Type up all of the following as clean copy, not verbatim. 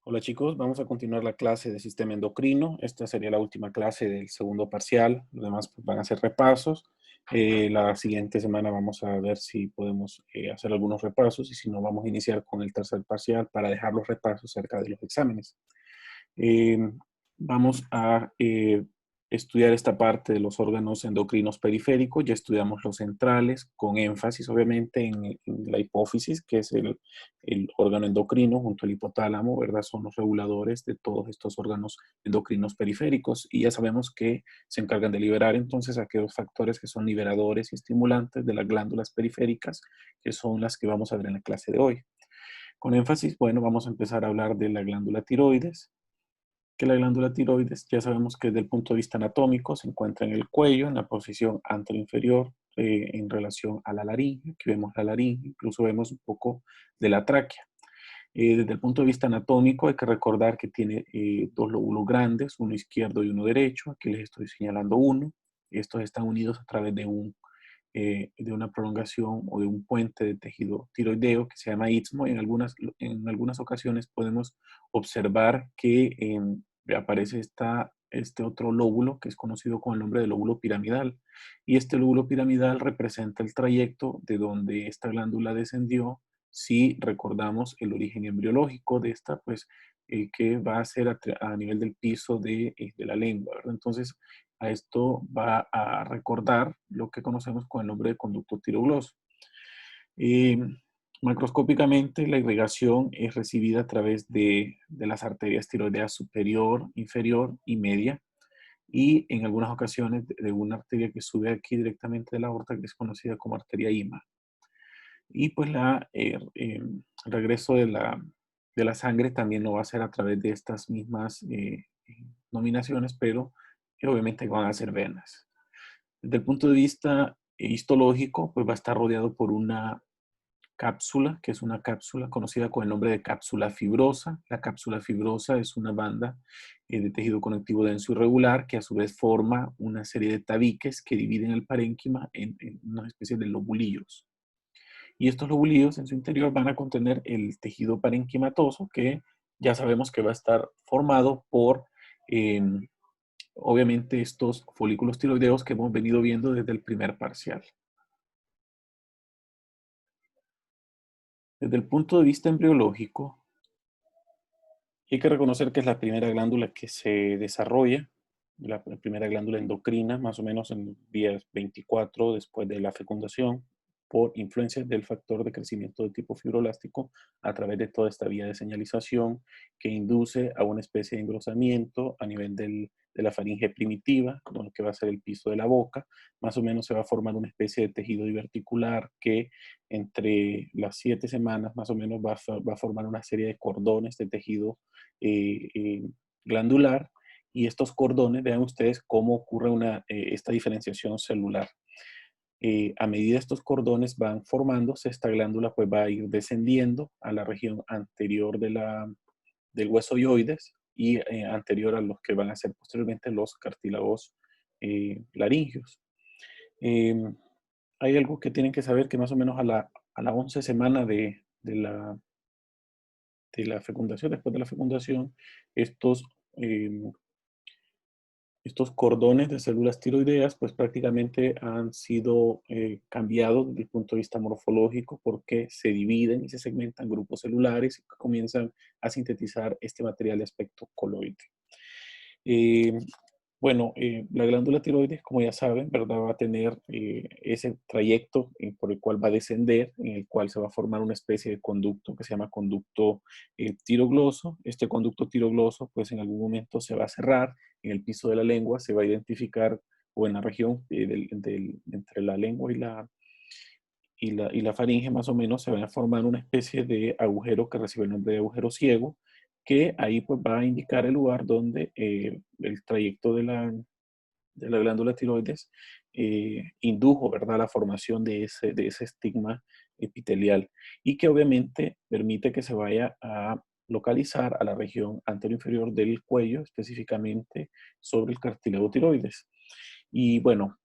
Hola chicos, vamos a continuar la clase de sistema endocrino. Esta sería la última clase del segundo parcial. Los demás pues, van a ser repasos. La siguiente semana vamos a ver si podemos hacer algunos repasos y si no, vamos a iniciar con el tercer parcial para dejar los repasos cerca de los exámenes. Eh, Vamos a estudiar esta parte de los órganos endocrinos periféricos. Ya estudiamos los centrales, con énfasis obviamente en la hipófisis, que es el órgano endocrino junto al hipotálamo, ¿verdad? Son los reguladores de todos estos órganos endocrinos periféricos y ya sabemos que se encargan de liberar entonces aquellos factores que son liberadores y estimulantes de las glándulas periféricas, que son las que vamos a ver en la clase de hoy. Con énfasis, bueno, vamos a empezar a hablar de la glándula tiroides, que la glándula tiroides ya sabemos que desde el punto de vista anatómico se encuentra en el cuello, en la posición anteroinferior en relación a la laringe. Aquí vemos la laringe, incluso vemos un poco de la tráquea. Desde el punto de vista anatómico hay que recordar que tiene dos lóbulos grandes, uno izquierdo y uno derecho. Aquí les estoy señalando uno. Estos están unidos a través de una prolongación o de un puente de tejido tiroideo que se llama istmo. En algunas ocasiones podemos observar que aparece este otro lóbulo que es conocido con el nombre de lóbulo piramidal. Y este lóbulo piramidal representa el trayecto de donde esta glándula descendió. Si recordamos el origen embriológico de esta, pues que va a ser a nivel del piso de la lengua, ¿verdad? Entonces, a esto va a recordar lo que conocemos con el nombre de conducto tirogloso. Eh, Macroscópicamente, la irrigación es recibida a través de las arterias tiroideas superior, inferior y media, y en algunas ocasiones de una arteria que sube aquí directamente de la aorta, que es conocida como arteria IMA. Y pues el regreso de la sangre también lo va a hacer a través de estas mismas nominaciones, pero que obviamente van a ser venas. Desde el punto de vista histológico, pues va a estar rodeado por una cápsula, que es una cápsula conocida con el nombre de cápsula fibrosa. La cápsula fibrosa es una banda de tejido conectivo denso y regular que a su vez forma una serie de tabiques que dividen el parénquima en una especie de lobulillos. Y estos lobulillos en su interior van a contener el tejido parenquimatoso, que ya sabemos que va a estar formado por, eh, obviamente, estos folículos tiroideos que hemos venido viendo desde el primer parcial. Desde el punto de vista embriológico, hay que reconocer que es la primera glándula que se desarrolla, la primera glándula endocrina, más o menos en días 24 después de la fecundación, por influencia del factor de crecimiento de tipo fibroelástico a través de toda esta vía de señalización que induce a una especie de engrosamiento a nivel de la faringe primitiva, con lo que va a ser el piso de la boca. Más o menos se va a formar una especie de tejido diverticular que entre las 7 semanas más o menos va a formar una serie de cordones de tejido eh, eh, glandular, y estos cordones, vean ustedes cómo ocurre esta diferenciación celular. A medida estos cordones van formándose, esta glándula pues va a ir descendiendo a la región anterior del hueso yoides y anterior a los que van a ser posteriormente los cartílagos laringios. Eh, Hay algo que tienen que saber, que más o menos a la 11 semana de la fecundación, después de la fecundación, estos, em, estos cordones de células tiroideas pues prácticamente han sido cambiados desde el punto de vista morfológico, porque se dividen y se segmentan grupos celulares y comienzan a sintetizar este material de aspecto coloide. Eh, bueno, la glándula tiroides, como ya saben, ¿verdad? Va a tener ese trayecto por el cual va a descender, en el cual se va a formar una especie de conducto que se llama conducto tirogloso. Este conducto tirogloso, pues en algún momento se va a cerrar en el piso de la lengua, se va a identificar, o en la región entre la lengua y la faringe, más o menos, se va a formar una especie de agujero que recibe el nombre de agujero ciego, que ahí pues va a indicar el lugar donde el trayecto de la glándula tiroides indujo, ¿verdad?, la formación de ese estigma epitelial, y que obviamente permite que se vaya a localizar a la región anteroinferior del cuello, específicamente sobre el cartílago tiroides. Y bueno,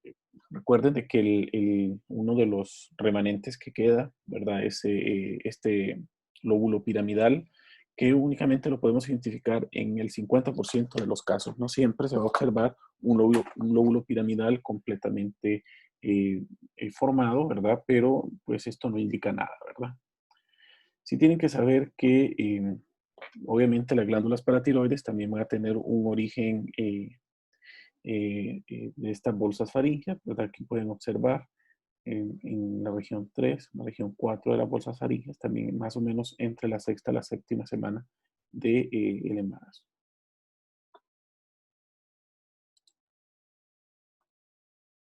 recuerden de que uno de los remanentes que queda, ¿verdad?, es este lóbulo piramidal, que únicamente lo podemos identificar en el 50% de los casos. No siempre se va a observar un lóbulo piramidal completamente formado, ¿verdad? Pero pues esto no indica nada, ¿verdad? Sí tienen que saber que obviamente las glándulas paratiroides también van a tener un origen de estas bolsas faríngeas, ¿verdad? Aquí pueden observar en la región 3, la región 4 de las bolsas faríngeas, también más o menos entre la sexta y la séptima semana del embarazo.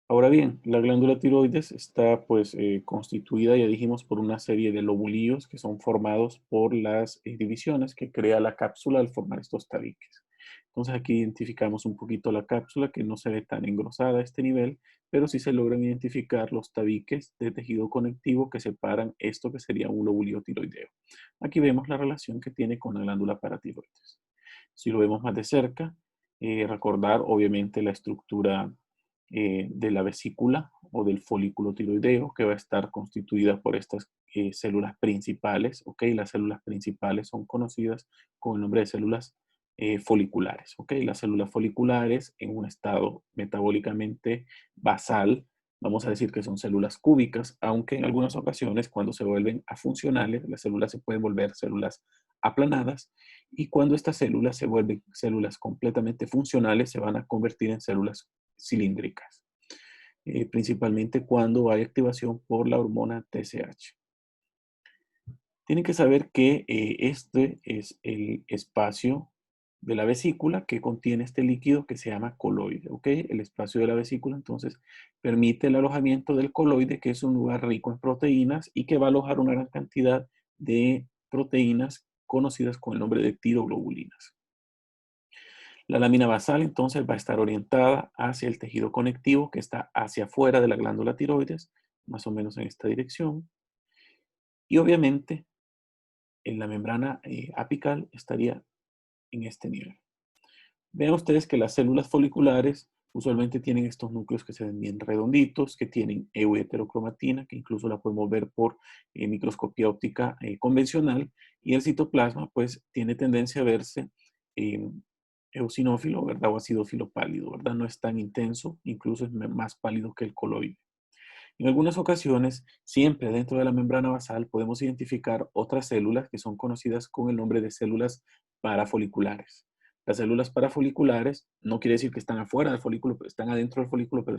Ahora bien, la glándula tiroides está pues constituida, ya dijimos, por una serie de lobulillos que son formados por las divisiones que crea la cápsula al formar estos tabiques. Entonces aquí identificamos un poquito la cápsula que no se ve tan engrosada a este nivel, pero sí se logran identificar los tabiques de tejido conectivo que separan esto que sería un lobulillo tiroideo. Aquí vemos la relación que tiene con la glándula paratiroides. Si lo vemos más de cerca, recordar obviamente la estructura de la vesícula o del folículo tiroideo, que va a estar constituida por estas células principales, ¿ok? Las células principales son conocidas con el nombre de células foliculares, ¿ok? Las células foliculares en un estado metabólicamente basal, vamos a decir que son células cúbicas, aunque en algunas ocasiones cuando se vuelven afuncionales, las células se pueden volver células aplanadas, y cuando estas células se vuelven células completamente funcionales, se van a convertir en células cilíndricas, principalmente cuando hay activación por la hormona TSH. Tienen que saber que este es el espacio de la vesícula que contiene este líquido que se llama coloide, ¿ok? El espacio de la vesícula entonces permite el alojamiento del coloide, que es un lugar rico en proteínas y que va a alojar una gran cantidad de proteínas conocidas con el nombre de tiroglobulinas. La lámina basal entonces va a estar orientada hacia el tejido conectivo que está hacia afuera de la glándula tiroides, más o menos en esta dirección. Y obviamente en la membrana apical estaría en este nivel. Vean ustedes que las células foliculares usualmente tienen estos núcleos que se ven bien redonditos, que tienen euheterocromatina, que incluso la podemos ver por microscopía óptica convencional, y el citoplasma pues tiene tendencia a verse eosinófilo, ¿verdad? O acidófilo pálido, ¿verdad? No es tan intenso, incluso es más pálido que el coloide. En algunas ocasiones, siempre dentro de la membrana basal podemos identificar otras células que son conocidas con el nombre de células parafoliculares. Las células parafoliculares no quiere decir que están afuera del folículo, están adentro del folículo, pero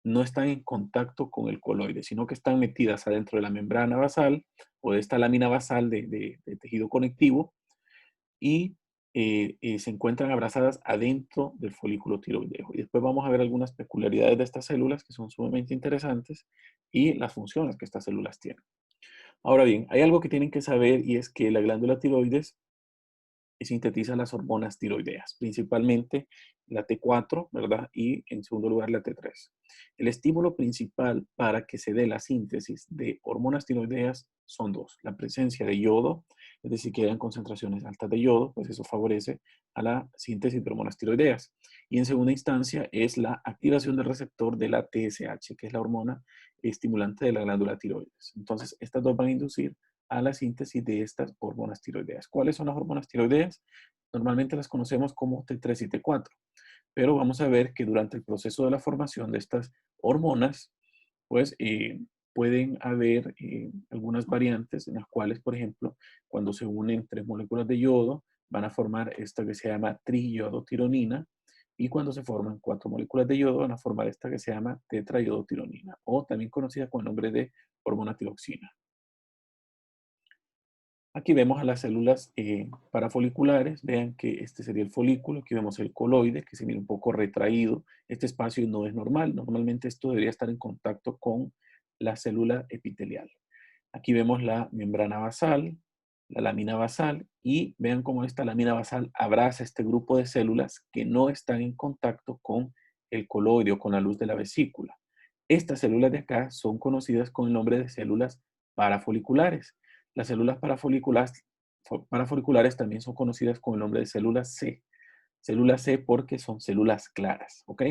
no están en contacto con el coloide, sino que están metidas adentro de la membrana basal o de esta lámina basal de tejido conectivo, y se encuentran abrazadas adentro del folículo tiroideo. Y después vamos a ver algunas peculiaridades de estas células que son sumamente interesantes y las funciones que estas células tienen. Ahora bien, hay algo que tienen que saber, y es que la glándula tiroides sintetiza las hormonas tiroideas, principalmente la T4, ¿verdad? Y en segundo lugar la T3. El estímulo principal para que se dé la síntesis de hormonas tiroideas son dos: la presencia de yodo, es decir, que hayan concentraciones altas de yodo, pues eso favorece a la síntesis de hormonas tiroideas. Y en segunda instancia es la activación del receptor de la TSH, que es la hormona estimulante de la glándula tiroides. Entonces, estas dos van a inducir a la síntesis de estas hormonas tiroideas. ¿Cuáles son las hormonas tiroideas? Normalmente las conocemos como T3 y T4, pero vamos a ver que durante el proceso de la formación de estas hormonas, pues pueden haber algunas variantes en las cuales, por ejemplo, cuando se unen tres moléculas de yodo, van a formar esta que se llama triyodotironina, y cuando se forman cuatro moléculas de yodo, van a formar esta que se llama tetrayodotironina, o también conocida con el nombre de hormona tiroxina. Aquí vemos a las células parafoliculares. Vean que este sería el folículo. Aquí vemos el coloide, que se mira un poco retraído. Este espacio no es normal. Normalmente esto debería estar en contacto con la célula epitelial. Aquí vemos la membrana basal, la lámina basal, y vean cómo esta lámina basal abraza este grupo de células que no están en contacto con el coloide o con la luz de la vesícula. Estas células de acá son conocidas con el nombre de células parafoliculares. Las células parafoliculares también son conocidas con el nombre de células C. Célula C porque son células claras, ¿ok?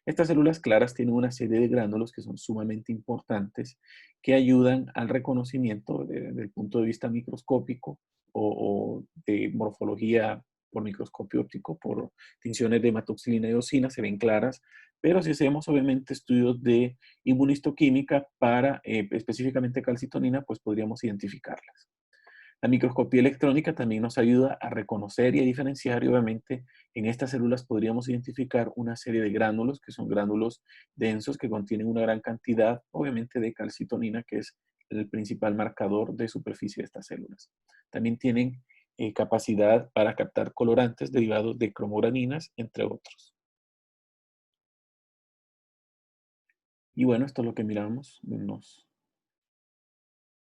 Estas células claras tienen una serie de gránulos que son sumamente importantes que ayudan al reconocimiento desde el punto de vista microscópico o de morfología por microscopio óptico, por tinciones de hematoxilina y eosina, se ven claras, pero si hacemos obviamente estudios de inmunistoquímica para específicamente calcitonina, pues podríamos identificarlas. La microscopía electrónica también nos ayuda a reconocer y a diferenciar, y obviamente en estas células podríamos identificar una serie de gránulos, que son gránulos densos que contienen una gran cantidad, obviamente, de calcitonina, que es el principal marcador de superficie de estas células. También tienen capacidad para captar colorantes derivados de cromoraninas, entre otros. Y bueno, esto es lo que miramos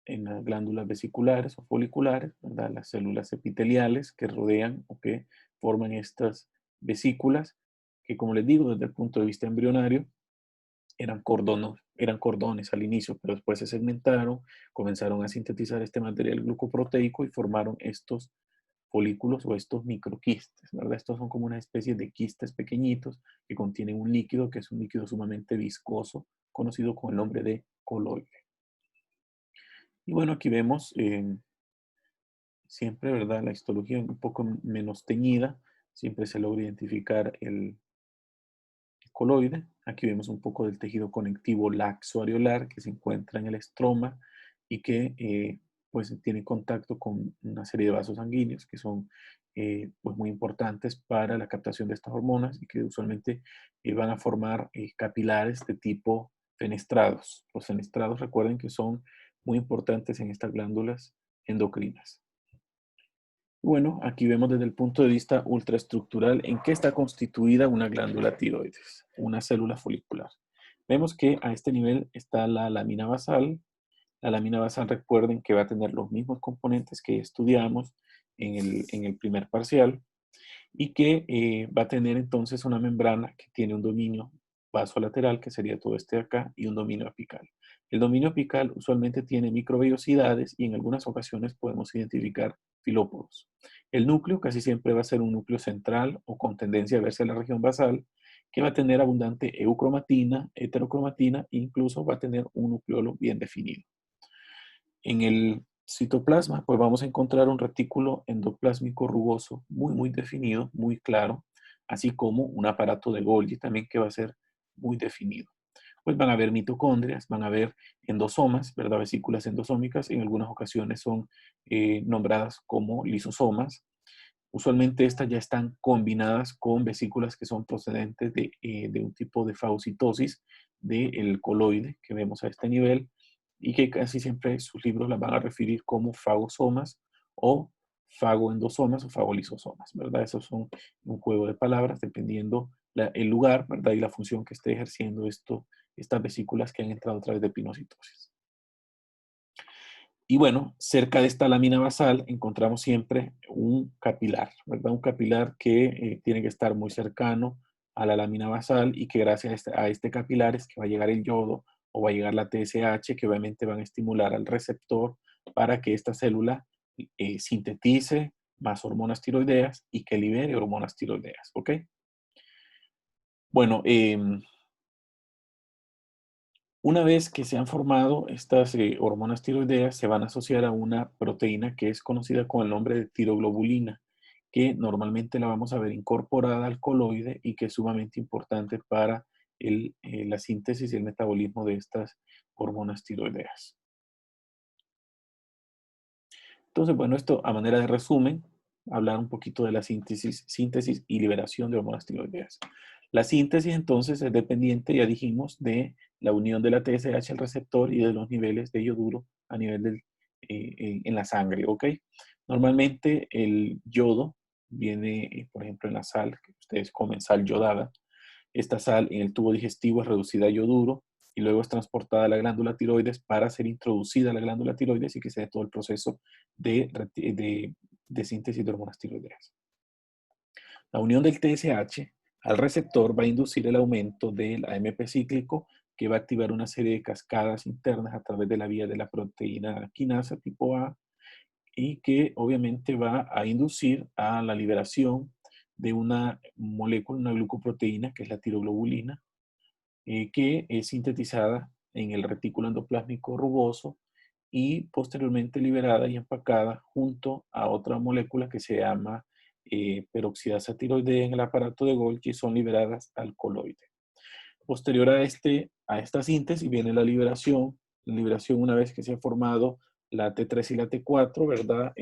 en las glándulas vesiculares o foliculares, ¿verdad? Las células epiteliales que rodean o que forman estas vesículas, que como les digo, desde el punto de vista embrionario, eran cordones al inicio, pero después se segmentaron, comenzaron a sintetizar este material glucoproteico y formaron estos folículos o estos microquistes, ¿verdad? Estos son como una especie de quistes pequeñitos que contienen un líquido que es un líquido sumamente viscoso, conocido con el nombre de coloide. Y bueno, aquí vemos siempre, ¿verdad? La histología un poco menos teñida, siempre se logra identificar el coloide. Aquí vemos un poco del tejido conectivo laxo areolar que se encuentra en el estroma y que pues tiene contacto con una serie de vasos sanguíneos que son pues muy importantes para la captación de estas hormonas y que usualmente van a formar capilares de tipo fenestrados. Los fenestrados, recuerden que son muy importantes en estas glándulas endocrinas. Bueno, aquí vemos desde el punto de vista ultraestructural en qué está constituida una glándula tiroides, una célula folicular. Vemos que a este nivel está la lámina basal. La lámina basal, recuerden que va a tener los mismos componentes que estudiamos en el primer parcial y que va a tener entonces una membrana que tiene un dominio vasolateral, que sería todo este de acá, y un dominio apical. El dominio apical usualmente tiene microvellosidades y en algunas ocasiones podemos identificar filópodos. El núcleo casi siempre va a ser un núcleo central o con tendencia a verse en la región basal, que va a tener abundante eucromatina, heterocromatina e incluso va a tener un nucleolo bien definido. En el citoplasma, pues vamos a encontrar un retículo endoplásmico rugoso muy definido, muy claro, así como un aparato de Golgi también que va a ser muy definido. Pues van a haber mitocondrias, van a haber endosomas, ¿verdad? Vesículas endosómicas, en algunas ocasiones son nombradas como lisosomas. Usualmente estas ya están combinadas con vesículas que son procedentes de un tipo de fagocitosis del coloide que vemos a este nivel y que casi siempre sus libros las van a referir como fagosomas o fagoendosomas o fagolisosomas, ¿verdad? Esos son un juego de palabras dependiendo el lugar, ¿verdad? Y la función que esté ejerciendo estas vesículas que han entrado a través de pinocitosis. Y bueno, cerca de esta lámina basal encontramos siempre un capilar, ¿verdad? Un capilar que tiene que estar muy cercano a la lámina basal y que gracias a este capilar es que va a llegar el yodo o va a llegar la TSH que obviamente van a estimular al receptor para que esta célula sintetice más hormonas tiroideas y que libere hormonas tiroideas, ¿ok? Bueno, una vez que se han formado estas hormonas tiroideas, se van a asociar a una proteína que es conocida con el nombre de tiroglobulina, que normalmente la vamos a ver incorporada al coloide y que es sumamente importante para la síntesis y el metabolismo de estas hormonas tiroideas. Entonces, bueno, esto a manera de resumen, hablar un poquito de la síntesis y liberación de hormonas tiroideas. La síntesis entonces es dependiente, ya dijimos, de la unión de la TSH al receptor y de los niveles de yoduro a nivel en la sangre, ¿ok? Normalmente el yodo viene, por ejemplo, en la sal, que ustedes comen sal yodada. Esta sal en el tubo digestivo es reducida a yoduro y luego es transportada a la glándula tiroides para ser introducida a la glándula tiroides y que se dé todo el proceso de síntesis de hormonas tiroideas. La unión del TSH al receptor va a inducir el aumento del AMP cíclico que va a activar una serie de cascadas internas a través de la vía de la proteína quinasa tipo A y que obviamente va a inducir a la liberación de una molécula, una glucoproteína, que es la tiroglobulina, que es sintetizada en el retículo endoplásmico rugoso y posteriormente liberada y empacada junto a otra molécula que se llama peroxidasa tiroidea en el aparato de Golgi, y son liberadas al coloide. Posterior a esta síntesis viene la liberación. La liberación, una vez que se ha formado la T3 y la T4, ¿verdad?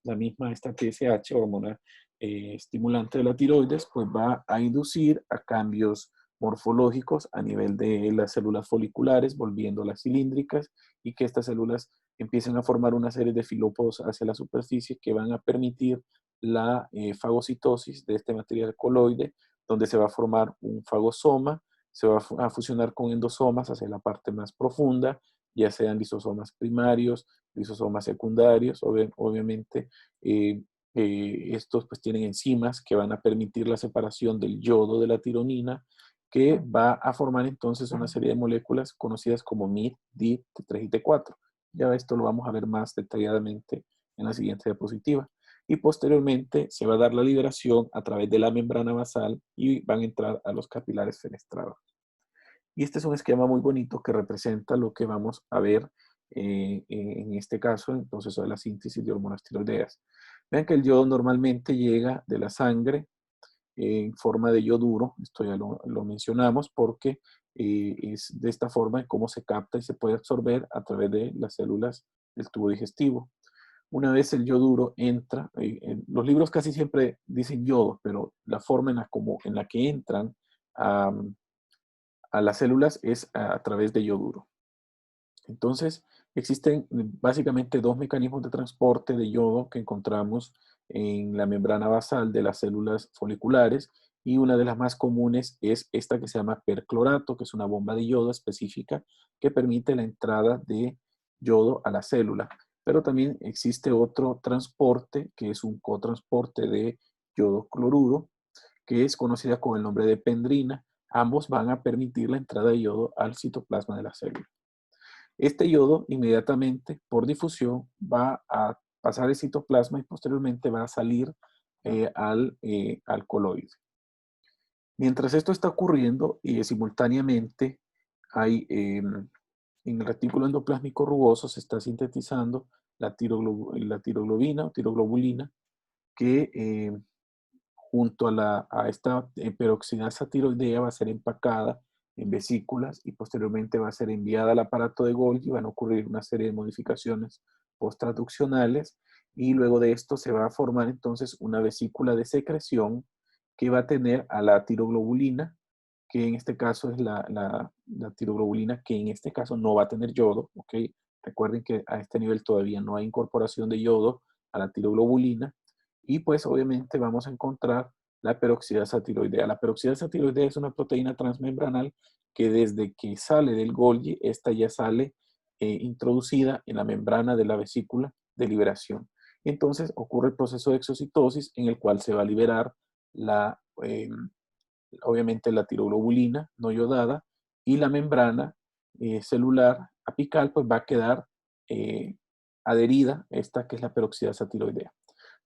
La misma, esta TSH, hormona estimulante de la tiroides, pues va a inducir a cambios morfológicos a nivel de las células foliculares, volviéndolas cilíndricas, y que estas células empiecen a formar una serie de filópodos hacia la superficie que van a permitir la fagocitosis de este material coloide, donde se va a formar un fagosoma, se va a fusionar con endosomas hacia la parte más profunda, ya sean lisosomas primarios, lisosomas secundarios, obviamente estos pues tienen enzimas que van a permitir la separación del yodo de la tironina, que va a formar entonces una serie de moléculas conocidas como MIT, DIT, T3 y T4. Ya esto lo vamos a ver más detalladamente en la siguiente diapositiva. Y posteriormente se va a dar la liberación a través de la membrana basal y van a entrar a los capilares fenestrados. Y este es un esquema muy bonito que representa lo que vamos a ver en este caso, en el proceso de la síntesis de hormonas tiroideas. Vean que el yodo normalmente llega de la sangre en forma de yoduro, esto ya lo mencionamos, porque es de esta forma en cómo se capta y se puede absorber a través de las células del tubo digestivo. Una vez el yoduro entra, en los libros casi siempre dicen yodo, pero la forma en la que entran a, a las células es a través de yoduro. Entonces, existen básicamente dos mecanismos de transporte de yodo que encontramos en la membrana basal de las células foliculares, y una de las más comunes es esta que se llama perclorato, que es una bomba de yodo específica que permite la entrada de yodo a la célula. Pero también existe otro transporte que es un cotransporte de yodo cloruro, que es conocida con el nombre de pendrina. Ambos van a permitir la entrada de yodo al citoplasma de la célula. Este yodo inmediatamente por difusión va a pasar el citoplasma y posteriormente va a salir al coloide. Mientras esto está ocurriendo, simultáneamente hay en el retículo endoplásmico rugoso se está sintetizando la tiroglobina o tiroglobulina, que junto a esta peroxidasa tiroidea va a ser empacada en vesículas y posteriormente va a ser enviada al aparato de Golgi. Van a ocurrir una serie de modificaciones posttraduccionales, y luego de esto se va a formar entonces una vesícula de secreción que va a tener a la tiroglobulina, que en este caso es la tiroglobulina, que en este caso no va a tener yodo, ¿ok? Recuerden que a este nivel todavía no hay incorporación de yodo a la tiroglobulina, y pues obviamente vamos a encontrar la peroxidasa tiroidea. La peroxidasa tiroidea es una proteína transmembranal que desde que sale del Golgi, esta ya sale introducida en la membrana de la vesícula de liberación. Entonces ocurre el proceso de exocitosis, en el cual se va a liberar obviamente la tiroglobulina no yodada, y la membrana celular apical pues va a quedar eh, adherida, esta que es la peroxidasa tiroidea.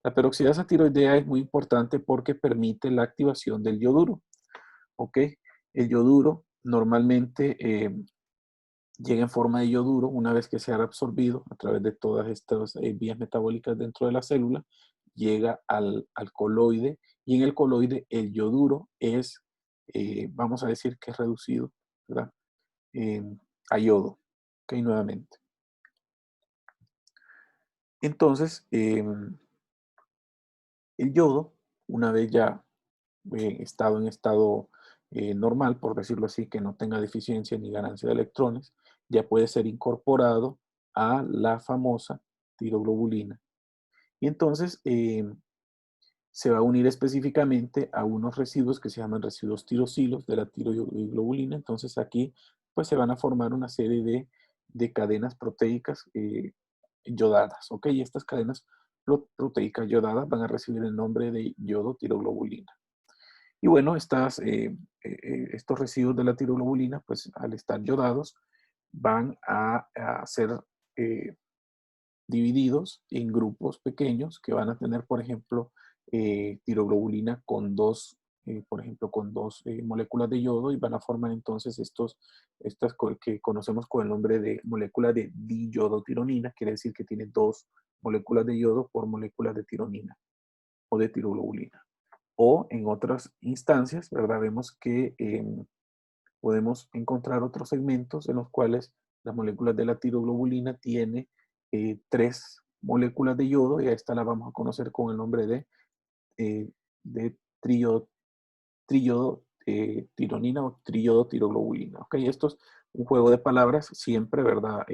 La peroxidasa tiroidea es muy importante porque permite la activación del yoduro. ¿Ok? El yoduro normalmente llega en forma de yoduro una vez que se ha absorbido a través de todas estas vías metabólicas dentro de la célula, llega al coloide, y en el coloide el yoduro es, vamos a decir que es reducido, ¿verdad? Eh, a yodo. ¿Ok? Nuevamente. Entonces, el yodo, una vez ya estado en estado normal, por decirlo así, que no tenga deficiencia ni ganancia de electrones, ya puede ser incorporado a la famosa tiroglobulina. Y entonces se va a unir específicamente a unos residuos que se llaman residuos tirosilos de la tiroglobulina. Entonces aquí pues se van a formar una serie de cadenas proteicas yodadas. ¿Ok? Y estas cadenas proteicas yodadas van a recibir el nombre de yodo tiroglobulina. Y bueno, estos residuos de la tiroglobulina, pues al estar yodados, van a ser eh, divididos en grupos pequeños que van a tener, por ejemplo, tiroglobulina con dos, por ejemplo, con dos moléculas de yodo y van a formar entonces estas que conocemos con el nombre de molécula de diyodotironina, quiere decir que tiene dos moléculas de yodo por moléculas de tironina o de tiroglobulina. O en otras instancias, ¿verdad? Vemos que podemos encontrar otros segmentos en los cuales las moléculas de la tiroglobulina tiene tres moléculas de yodo y a esta la vamos a conocer con el nombre de tironina o tiroglobulina. ¿Ok? Esto es un juego de palabras, siempre, ¿verdad?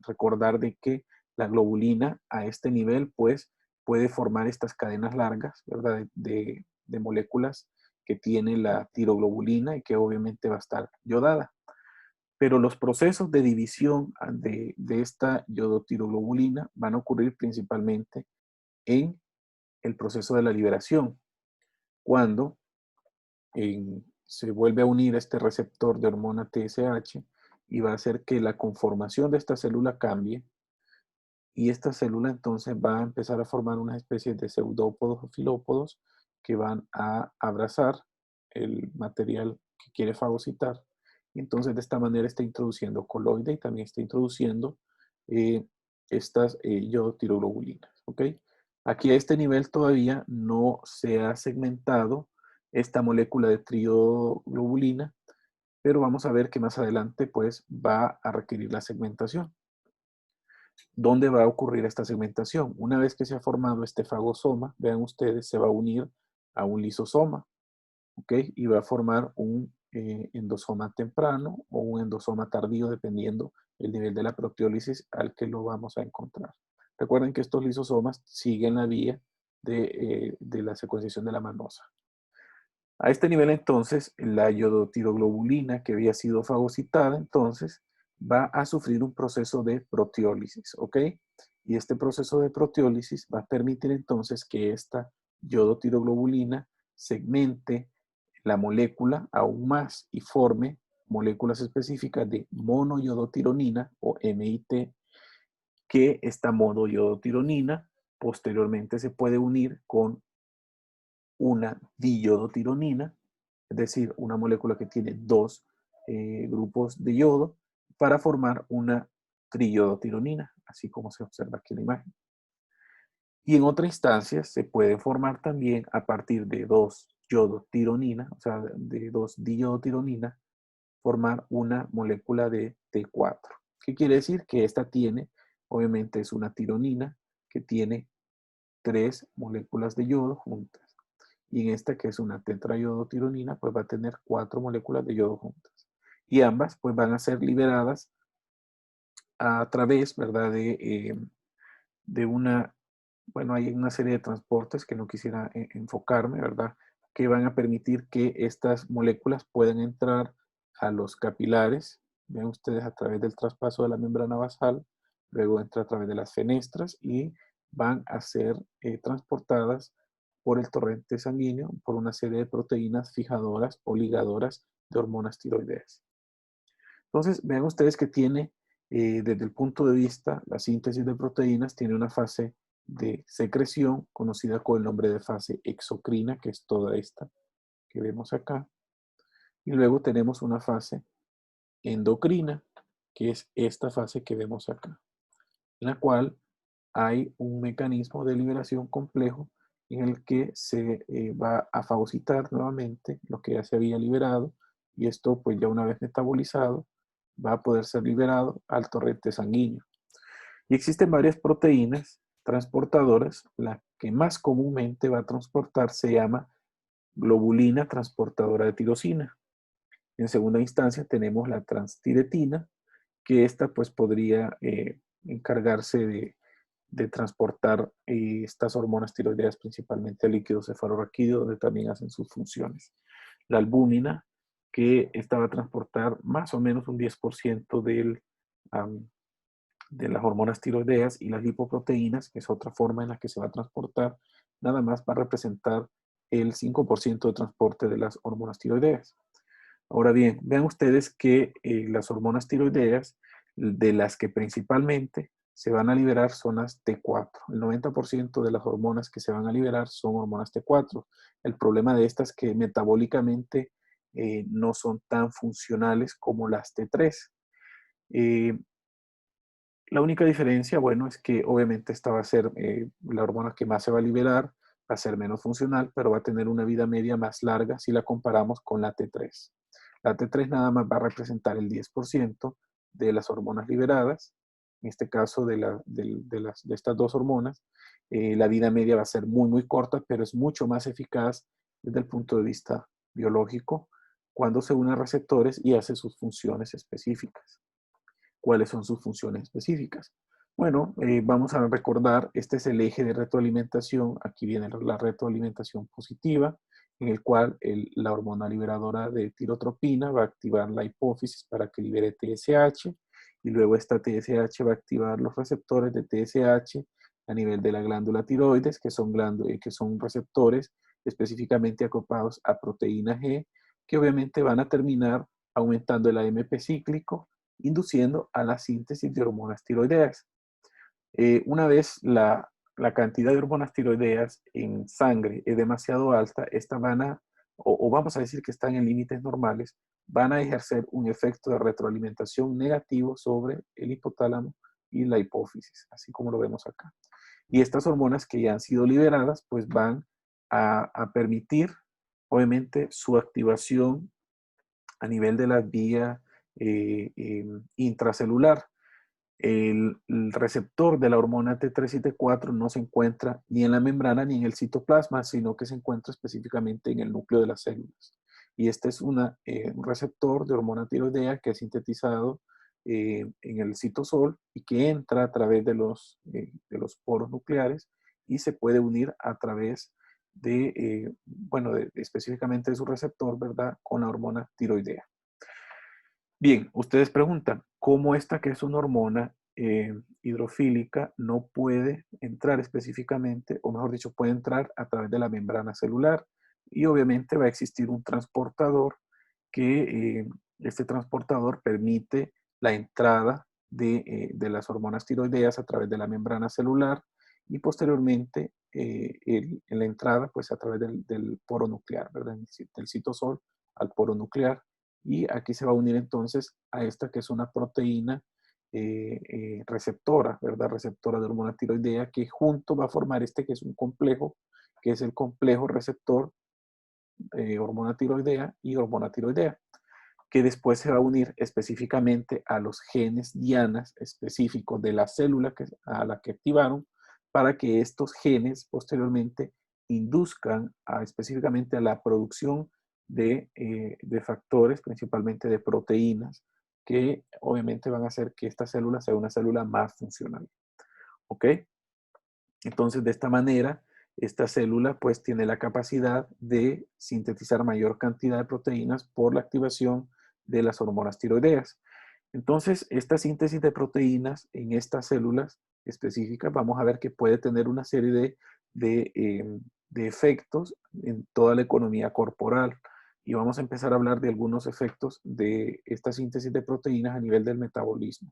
Recordar de que la globulina a este nivel, pues, puede formar estas cadenas largas, ¿verdad? De moléculas que tiene la tiroglobulina y que obviamente va a estar yodada. Pero los procesos de división de esta yodotiroglobulina van a ocurrir principalmente en el proceso de la liberación, cuando se vuelve a unir este receptor de hormona TSH y va a hacer que la conformación de esta célula cambie y esta célula entonces va a empezar a formar una especie de pseudópodos o filópodos que van a abrazar el material que quiere fagocitar. Y entonces de esta manera está introduciendo coloide y también está introduciendo estas yodotiroglobulinas. ¿Ok? Aquí a este nivel todavía no se ha segmentado esta molécula de trioglobulina, pero vamos a ver que más adelante pues va a requerir la segmentación. ¿Dónde va a ocurrir esta segmentación? Una vez que se ha formado este fagosoma, vean ustedes, se va a unir a un lisosoma, ¿ok? Y va a formar un endosoma temprano o un endosoma tardío, dependiendo el nivel de la proteólisis al que lo vamos a encontrar. Recuerden que estos lisosomas siguen la vía de la secuenciación de la manosa. A este nivel entonces, la yodotiroglobulina que había sido fagocitada, entonces, va a sufrir un proceso de proteólisis, ¿ok? Y este proceso de proteólisis va a permitir entonces que esta yodotiroglobulina segmente la molécula aún más y forme moléculas específicas de monoyodotironina o MIT, que esta monoyodotironina posteriormente se puede unir con una diyodotironina, es decir, una molécula que tiene dos grupos de yodo, para formar una triyodotironina, así como se observa aquí en la imagen. Y en otra instancia se puede formar también a partir de dos yodotironina, o sea, de dos diyodotironina, formar una molécula de T4. ¿Qué quiere decir? Que esta tiene, obviamente es una tironina que tiene tres moléculas de yodo juntas. Y en esta, que es una tetrayodotironina, pues va a tener cuatro moléculas de yodo juntas. Y ambas pues van a ser liberadas a través, ¿verdad? De una, bueno, hay una serie de transportes que no quisiera enfocarme, ¿verdad? Que van a permitir que estas moléculas puedan entrar a los capilares. Ven ustedes a través del traspaso de la membrana basal, luego entra a través de las fenestras y van a ser transportadas por el torrente sanguíneo por una serie de proteínas fijadoras o ligadoras de hormonas tiroideas. Entonces, vean ustedes que tiene, desde el punto de vista, la síntesis de proteínas tiene una fase de secreción conocida con el nombre de fase exocrina, que es toda esta que vemos acá. Y luego tenemos una fase endocrina, que es esta fase que vemos acá, en la cual hay un mecanismo de liberación complejo en el que se va a fagocitar nuevamente lo que ya se había liberado y esto pues ya una vez metabolizado va a poder ser liberado al torrente sanguíneo. Y existen varias proteínas transportadoras. La que más comúnmente va a transportar se llama globulina transportadora de tirosina. En segunda instancia tenemos la transtiretina, que esta pues podría encargarse de transportar estas hormonas tiroideas principalmente al líquido cefalorraquídeo, donde también hacen sus funciones. La albúmina, que esta va a transportar más o menos un 10% de las hormonas tiroideas, y las lipoproteínas, que es otra forma en la que se va a transportar, nada más va a representar el 5% de transporte de las hormonas tiroideas. Ahora bien, vean ustedes que las hormonas tiroideas, de las que principalmente se van a liberar son las T4. El 90% de las hormonas que se van a liberar son hormonas T4. El problema de estas es que metabólicamente no son tan funcionales como las T3. La única diferencia, bueno, es que obviamente esta va a ser la hormona que más se va a liberar, va a ser menos funcional, pero va a tener una vida media más larga si la comparamos con la T3. La T3 nada más va a representar el 10% de las hormonas liberadas, en este caso de estas dos hormonas. La vida media va a ser muy, muy corta, pero es mucho más eficaz desde el punto de vista biológico cuando se une a receptores y hace sus funciones específicas. ¿Cuáles son sus funciones específicas? Bueno, vamos a recordar, este es el eje de retroalimentación. Aquí viene la retroalimentación positiva, en el cual la hormona liberadora de tirotropina va a activar la hipófisis para que libere TSH, y luego esta TSH va a activar los receptores de TSH a nivel de la glándula tiroides, que son receptores específicamente acoplados a proteína G, que obviamente van a terminar aumentando el AMP cíclico, induciendo a la síntesis de hormonas tiroideas. Una vez la cantidad de hormonas tiroideas en sangre es demasiado alta, estas van a, o vamos a decir que están en límites normales, van a ejercer un efecto de retroalimentación negativo sobre el hipotálamo y la hipófisis, así como lo vemos acá. Y estas hormonas que ya han sido liberadas, pues van a permitir, obviamente, su activación a nivel de la vía intracelular. El receptor de la hormona T3 y T4 no se encuentra ni en la membrana ni en el citoplasma, sino que se encuentra específicamente en el núcleo de las células. Y este es un receptor de hormona tiroidea que es sintetizado en el citosol y que entra a través de los poros nucleares y se puede unir a través bueno, específicamente de su receptor, ¿verdad?, con la hormona tiroidea. Bien, ustedes preguntan, ¿cómo esta que es una hormona hidrofílica no puede entrar específicamente, o mejor dicho, puede entrar a través de la membrana celular? Y obviamente va a existir un transportador que este transportador permite la entrada de las hormonas tiroideas a través de la membrana celular y posteriormente en la entrada pues a través del poro nuclear, ¿verdad? Del citosol al poro nuclear, y aquí se va a unir entonces a esta que es una proteína receptora, ¿verdad? Receptora de hormona tiroidea, que junto va a formar este que es un complejo, que es el complejo receptor hormona tiroidea y hormona tiroidea, que después se va a unir específicamente a los genes dianas específicos de la célula a la que activaron, para que estos genes posteriormente induzcan específicamente a la producción de factores, principalmente de proteínas, que obviamente van a hacer que esta célula sea una célula más funcional. ¿Ok? Entonces, de esta manera, esta célula pues tiene la capacidad de sintetizar mayor cantidad de proteínas por la activación de las hormonas tiroideas. Entonces, esta síntesis de proteínas en estas células específicas, vamos a ver que puede tener una serie de efectos en toda la economía corporal. Y vamos a empezar a hablar de algunos efectos de esta síntesis de proteínas a nivel del metabolismo.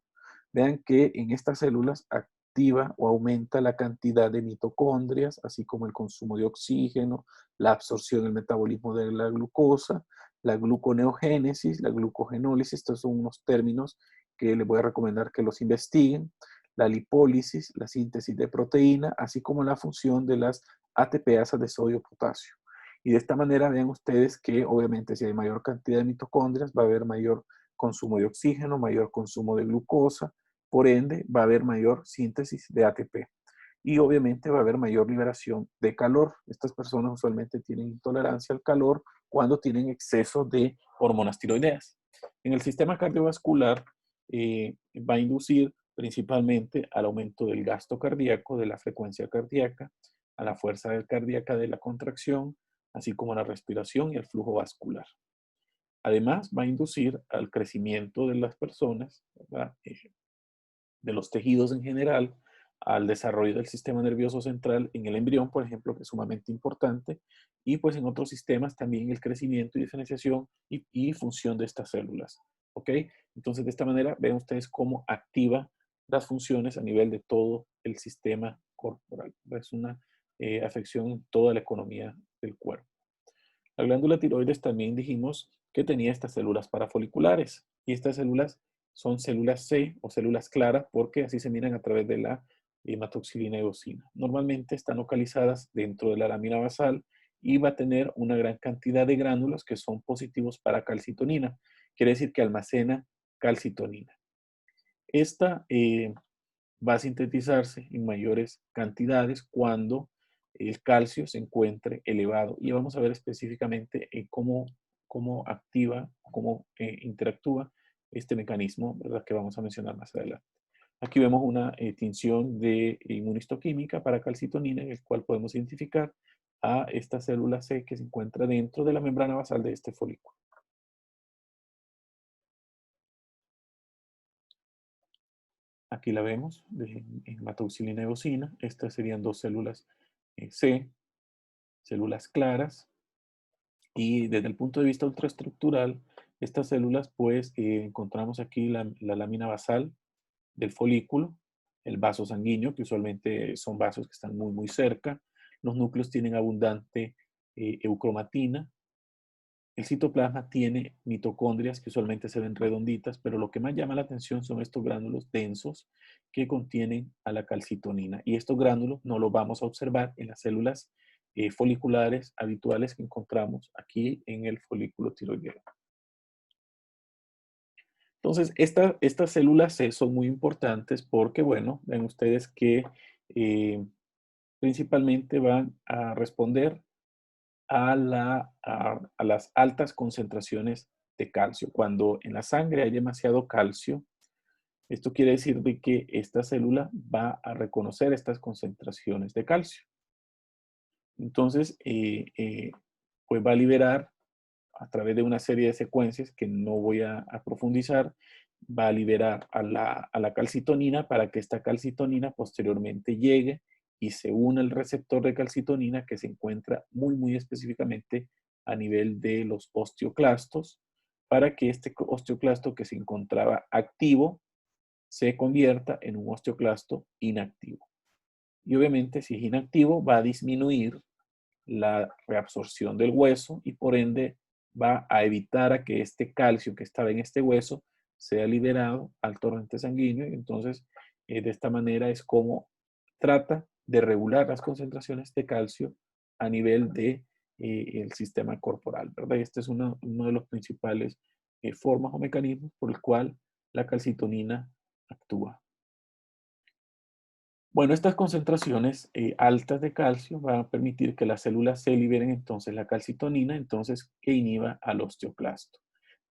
Vean que en estas células activa o aumenta la cantidad de mitocondrias, así como el consumo de oxígeno, la absorción, el metabolismo de la glucosa, la gluconeogénesis, la glucogenólisis. Estos son unos términos que les voy a recomendar que los investiguen. La lipólisis, la síntesis de proteína, así como la función de las ATPasas de sodio-potasio. Y de esta manera ven ustedes que obviamente si hay mayor cantidad de mitocondrias va a haber mayor consumo de oxígeno, mayor consumo de glucosa, por ende va a haber mayor síntesis de ATP. Y obviamente va a haber mayor liberación de calor. Estas personas usualmente tienen intolerancia al calor cuando tienen exceso de hormonas tiroideas. En el sistema cardiovascular va a inducir principalmente al aumento del gasto cardíaco, de la frecuencia cardíaca, a la fuerza cardíaca de la contracción, así como a la respiración y el flujo vascular. Además, va a inducir al crecimiento de las personas, ¿verdad? De los tejidos en general, al desarrollo del sistema nervioso central en el embrión, por ejemplo, que es sumamente importante, y pues en otros sistemas también el crecimiento y diferenciación y función de estas células. ¿Ok? Entonces, de esta manera, ven ustedes cómo activa las funciones a nivel de todo el sistema corporal. Es una afección en toda la economía del cuerpo. La glándula tiroides también dijimos que tenía estas células parafoliculares y estas células son células C o células claras porque así se miran a través de la hematoxilina eosina. Normalmente están localizadas dentro de la lámina basal y va a tener una gran cantidad de gránulos que son positivos para calcitonina. Quiere decir que almacena calcitonina. Esta va a sintetizarse en mayores cantidades cuando el calcio se encuentre elevado. Y vamos a ver específicamente cómo activa, cómo interactúa este mecanismo, ¿verdad? Que vamos a mencionar más adelante. Aquí vemos una tinción de inmunistoquímica para calcitonina en el cual podemos identificar a esta célula C que se encuentra dentro de la membrana basal de este folículo. Aquí la vemos, de hematoxilina eosina. Estas serían dos células C, células claras. Y desde el punto de vista ultraestructural, estas células, pues, encontramos aquí la lámina basal del folículo, el vaso sanguíneo, que usualmente son vasos que están muy cerca. Los núcleos tienen abundante eucromatina. El citoplasma tiene mitocondrias que usualmente se ven redonditas, pero lo que más llama la atención son estos gránulos densos que contienen a la calcitonina. Y estos gránulos no los vamos a observar en las células foliculares habituales que encontramos aquí en el folículo tiroideo. Entonces, estas células C son muy importantes porque, bueno, ven ustedes que principalmente van a responder a las altas concentraciones de calcio. Cuando en la sangre hay demasiado calcio, esto quiere decir de que esta célula va a reconocer estas concentraciones de calcio. Entonces, pues va a liberar a través de una serie de secuencias que no voy a profundizar, va a liberar a la calcitonina para que esta calcitonina posteriormente llegue y se une al receptor de calcitonina que se encuentra muy específicamente a nivel de los osteoclastos para que este osteoclasto que se encontraba activo se convierta en un osteoclasto inactivo. Y obviamente si es inactivo va a disminuir la reabsorción del hueso y por ende va a evitar a que este calcio que estaba en este hueso sea liberado al torrente sanguíneo y entonces de esta manera es como trata de regular las concentraciones de calcio a nivel de el sistema corporal, ¿verdad? Y este es uno de los principales formas o mecanismos por el cual la calcitonina actúa. Bueno, estas concentraciones altas de calcio van a permitir que las células se liberen entonces la calcitonina, entonces que inhiba al osteoclasto.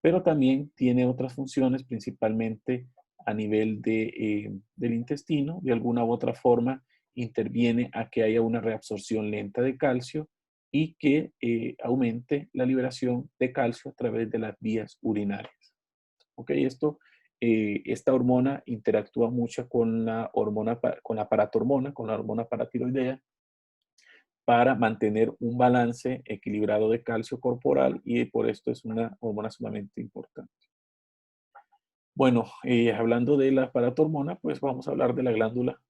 Pero también tiene otras funciones, principalmente a nivel del intestino, de alguna u otra forma interviene a que haya una reabsorción lenta de calcio y que aumente la liberación de calcio a través de las vías urinarias. ¿Ok? Esta hormona interactúa mucho con la hormona, con la paratormona, con la hormona paratiroidea, para mantener un balance equilibrado de calcio corporal y por esto es una hormona sumamente importante. Bueno, hablando de la paratormona, pues vamos a hablar de la glándula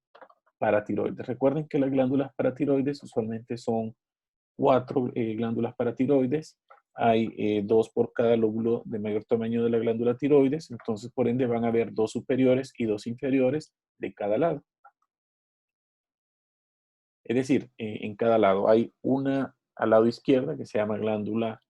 paratiroides. Recuerden que las glándulas paratiroides usualmente son 4 glándulas paratiroides. Hay 2 por cada lóbulo de mayor tamaño de la glándula tiroides, entonces por ende van a haber 2 superiores y 2 inferiores de cada lado. Es decir, en cada lado hay una al lado izquierda que se llama glándula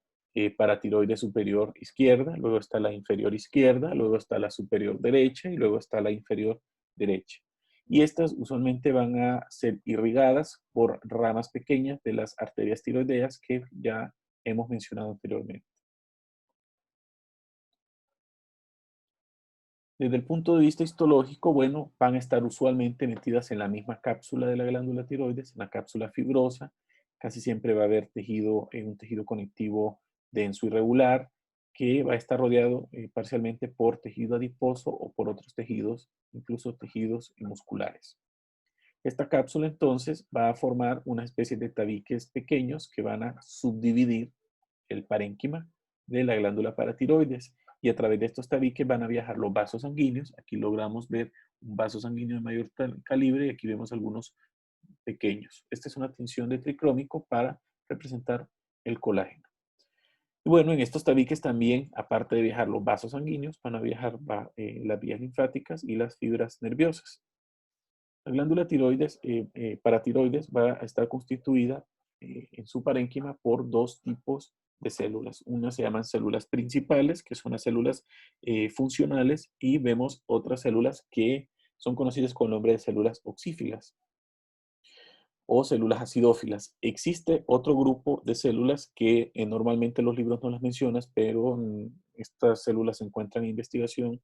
paratiroide superior izquierda, luego está la inferior izquierda, luego está la superior derecha y luego está la inferior derecha. Y estas usualmente van a ser irrigadas por ramas pequeñas de las arterias tiroideas que ya hemos mencionado anteriormente. Desde el punto de vista histológico, bueno, van a estar usualmente metidas en la misma cápsula de la glándula tiroides, en la cápsula fibrosa. Casi siempre va a haber tejido, un tejido conectivo denso y regular, que va a estar rodeado parcialmente por tejido adiposo o por otros tejidos, incluso tejidos musculares. Esta cápsula entonces va a formar una especie de tabiques pequeños que van a subdividir el parénquima de la glándula paratiroides y a través de estos tabiques van a viajar los vasos sanguíneos. Aquí logramos ver un vaso sanguíneo de mayor calibre y aquí vemos algunos pequeños. Esta es una tinción de tricrómico para representar el colágeno. Y bueno, en estos tabiques también, aparte de viajar los vasos sanguíneos, van a viajar las vías linfáticas y las fibras nerviosas. La glándula tiroides, paratiroides va a estar constituida en su parénquima por dos tipos de células. Unas se llaman células principales, que son las células funcionales, y vemos otras células que son conocidas con el nombre de células oxífilas o células acidófilas. Existe otro grupo de células que normalmente los libros no las mencionan, pero estas células se encuentran en investigación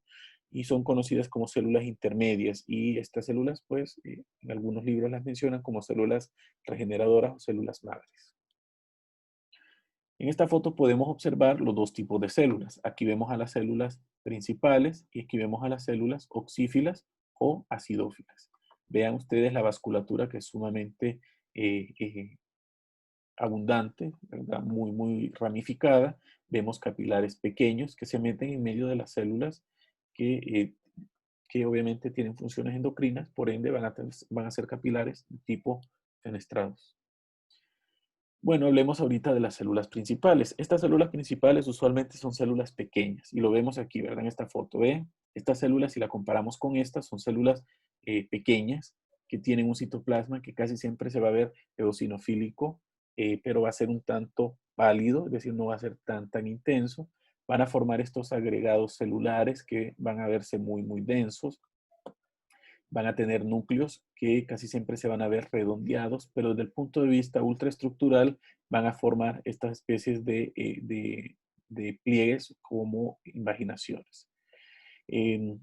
y son conocidas como células intermedias. Y estas células, pues, en algunos libros las mencionan como células regeneradoras o células madres. En esta foto podemos observar los dos tipos de células. Aquí vemos a las células principales y aquí vemos a las células oxífilas o acidófilas. Vean ustedes la vasculatura que es sumamente eh, eh, abundante, ¿verdad? Muy ramificada. Vemos capilares pequeños que se meten en medio de las células que obviamente tienen funciones endocrinas, por ende van a ser capilares de tipo fenestrados. Bueno, hablemos ahorita de las células principales. Estas células principales usualmente son células pequeñas y lo vemos aquí, ¿verdad? En esta foto. ¿Ven? Estas células, si la comparamos con estas, son células pequeñas que tienen un citoplasma que casi siempre se va a ver eosinofílico, pero va a ser un tanto pálido, es decir, no va a ser tan intenso. Van a formar estos agregados celulares que van a verse muy densos. Van a tener núcleos que casi siempre se van a ver redondeados, pero desde el punto de vista ultraestructural van a formar estas especies de pliegues como invaginaciones. Eh,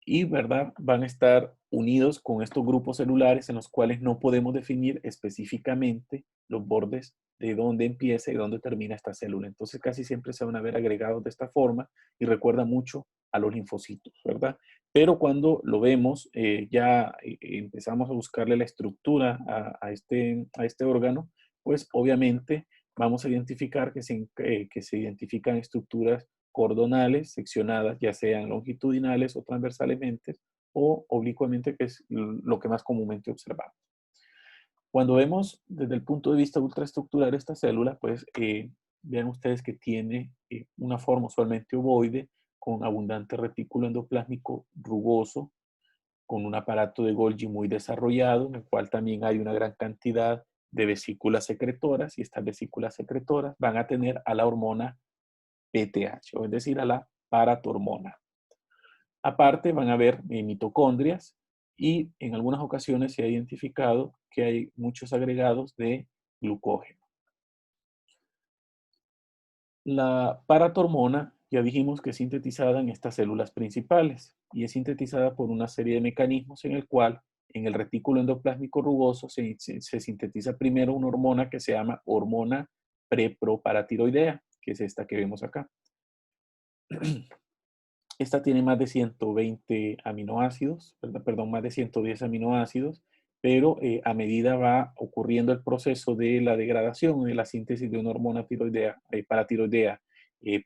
y ¿verdad? Van a estar unidos con estos grupos celulares en los cuales no podemos definir específicamente los bordes de dónde empieza y dónde termina esta célula. Entonces casi siempre se van a ver agregados de esta forma y recuerda mucho a los linfocitos, ¿verdad? Pero cuando lo vemos, ya empezamos a buscarle la estructura a este órgano, pues obviamente vamos a identificar que se identifican estructuras cordonales seccionadas, ya sean longitudinales o transversalmente, o oblicuamente, que es lo que más comúnmente observamos. Cuando vemos desde el punto de vista ultraestructural esta célula, pues vean ustedes que tiene una forma usualmente ovoide, con abundante retículo endoplásmico rugoso, con un aparato de Golgi muy desarrollado, en el cual también hay una gran cantidad de vesículas secretoras, y estas vesículas secretoras van a tener a la hormona PTH, o es decir, a la paratormona. Aparte van a haber mitocondrias y en algunas ocasiones se ha identificado que hay muchos agregados de glucógeno. La paratormona ya dijimos que es sintetizada en estas células principales y es sintetizada por una serie de mecanismos en el cual en el retículo endoplásmico rugoso se sintetiza primero una hormona que se llama hormona preproparatiroidea, que es esta que vemos acá. Esta tiene más de 120 aminoácidos, perdón, más de 110 aminoácidos, pero a medida va ocurriendo el proceso de la degradación y la síntesis de una hormona tiroidea, paratiroidea